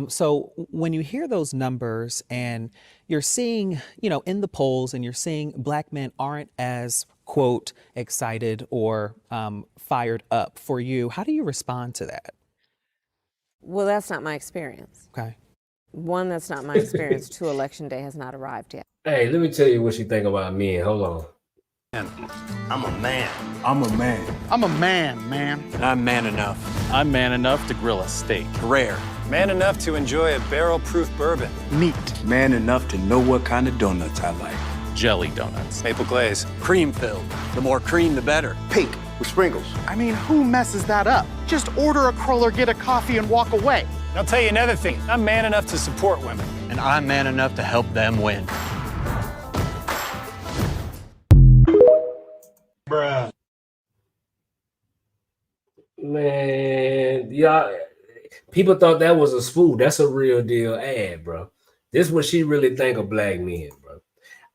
So when you hear those numbers and you're seeing, in the polls, and you're seeing Black men aren't as, quote, excited or fired up for you, how do you respond to that? Well, that's not my experience. Okay. One, that's not my experience. Two, election day has not arrived yet. Hey, let me tell you what you think about men. Hold on. I'm a man. I'm a man. I'm a man. And I'm man enough. I'm man enough to grill a steak. Rare. Man enough to enjoy a barrel-proof bourbon. Meat. Man enough to know what kind of donuts I like. Jelly donuts. Maple glaze. Cream filled. The more cream, the better. Pink with sprinkles. I mean, who messes that up? Just order a cruller, get a coffee, and walk away. And I'll tell you another thing. I'm man enough to support women. And I'm man enough to help them win. Bruh. Man, y'all, people thought that was a spoof. That's a real deal ad, bro. This is what she really think of Black men, bro.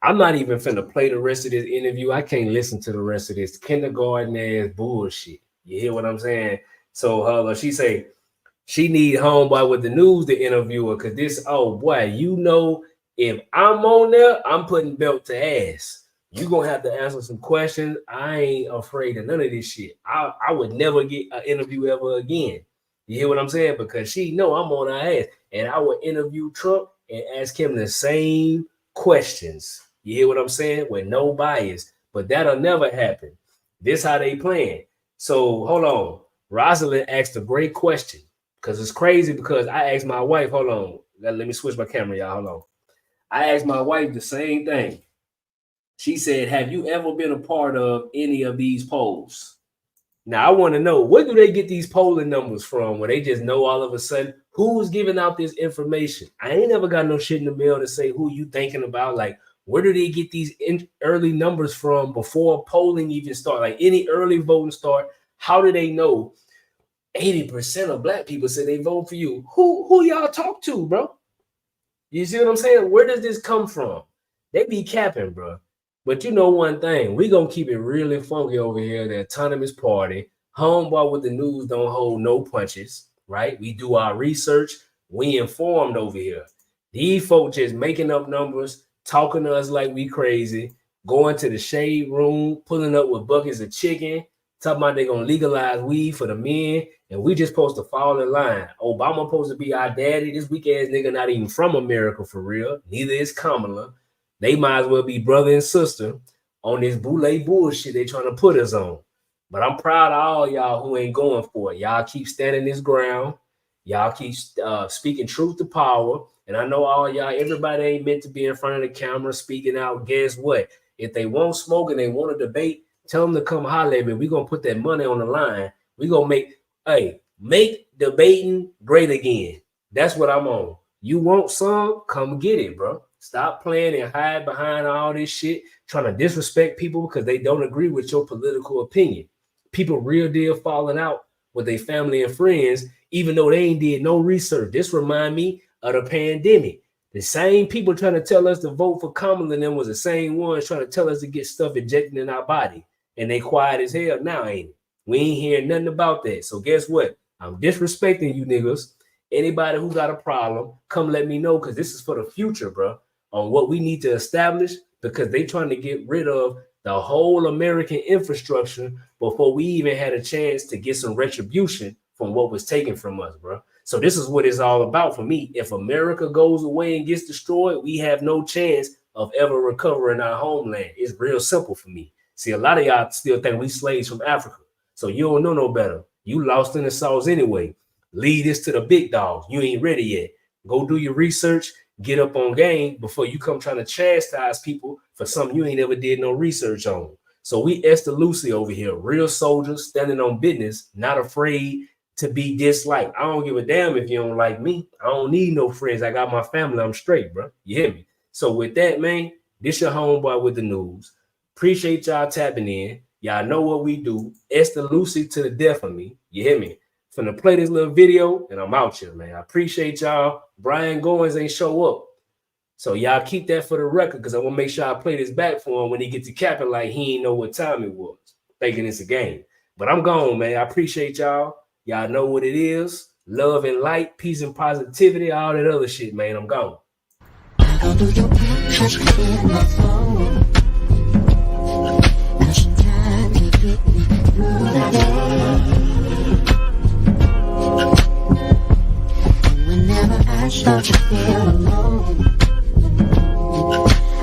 I'm not even finna play the rest of this interview. I can't listen to the rest of this kindergarten ass bullshit. You hear what I'm saying? So she say she need homeboy with the news to interview her, because this, oh boy, if I'm on there, I'm putting belt to ass. You gonna have to answer some questions. I ain't afraid of none of this shit. I would never get an interview ever again. You hear what I'm saying? Because she know I'm on her ass, and I would interview Trump and ask him the same questions. You hear what I'm saying? With no bias. But that'll never happen. This how they playing. So hold on. Rosalind asked a great question, because it's crazy, because I asked my wife, hold on. Let me switch my camera, y'all. Hold on. I asked my wife the same thing. She said, have you ever been a part of any of these polls? Now, I want to know, where do they get these polling numbers from, where they just know all of a sudden who's giving out this information? I ain't never got no shit in the mail to say who you thinking about. Like, where do they get these early numbers from before polling even start? Like, any early voting start, how do they know 80% of Black people say they vote for you? Who y'all talk to, bro? You see what I'm saying? Where does this come from? They be capping, bro. But you know one thing, we gonna keep it really funky over here, the autonomous party. Homeboy with the news don't hold no punches, right? We do our research, we informed over here. These folks just making up numbers, talking to us like we crazy, going to the shade room, pulling up with buckets of chicken, talking about they gonna legalize weed for the men, and we just supposed to fall in line. Obama supposed to be our daddy. This weak ass nigga not even from America for real. Neither is Kamala. They might as well be brother and sister on this boule bullshit they trying to put us on. But I'm proud of all y'all who ain't going for it. Y'all keep standing this ground. Y'all keep speaking truth to power. And I know all y'all, everybody ain't meant to be in front of the camera speaking out. Guess what? If they won't smoke and they want to debate, tell them to come holler at me. We're going to put that money on the line. We're going to make debating great again. That's what I'm on. You want some? Come get it, bro. Stop playing and hide behind all this shit, trying to disrespect people because they don't agree with your political opinion. People real deal falling out with their family and friends, even though they ain't did no research. This remind me of the pandemic. The same people trying to tell us to vote for Kamala and them was the same ones trying to tell us to get stuff injected in our body. And they quiet as hell now, ain't it? We ain't hearing nothing about that. So guess what? I'm disrespecting you niggas. Anybody who got a problem, come let me know, because this is for the future, bro, on what we need to establish, because they trying to get rid of the whole American infrastructure before we even had a chance to get some retribution from what was taken from us, bro. So this is what it's all about for me. If America goes away and gets destroyed, we have no chance of ever recovering our homeland. It's real simple for me. See, a lot of y'all still think we slaves from Africa. So you don't know no better. You lost in the sauce anyway. Lead this to the big dogs. You ain't ready yet. Go do your research. Get up on game before you come trying to chastise people for something you ain't ever did no research on. So we Esther Lucy over here, real soldiers standing on business, not afraid to be disliked. I don't give a damn if you don't like me. I don't need no friends. I got my family. I'm straight, bro. You hear me? So with that, man, this your homeboy with the news. Appreciate y'all tapping in. Y'all know what we do. Esther Lucy to the death of me. You hear me? Finna play this little video and I'm out here, man. I appreciate y'all. Brian Goins ain't show up. So y'all keep that for the record, because I want to make sure I play this back for him when he gets to capping like he ain't know what time it was, thinking it's a game. But I'm gone, man. I appreciate y'all. Y'all know what it is. Love and light, peace and positivity, all that other shit, man. I'm gone. Whenever I start to feel alone,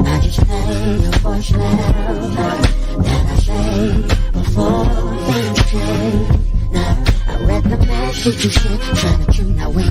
I just play your voice louder than I say before things change. Now I read the message you sent, trying to tune our way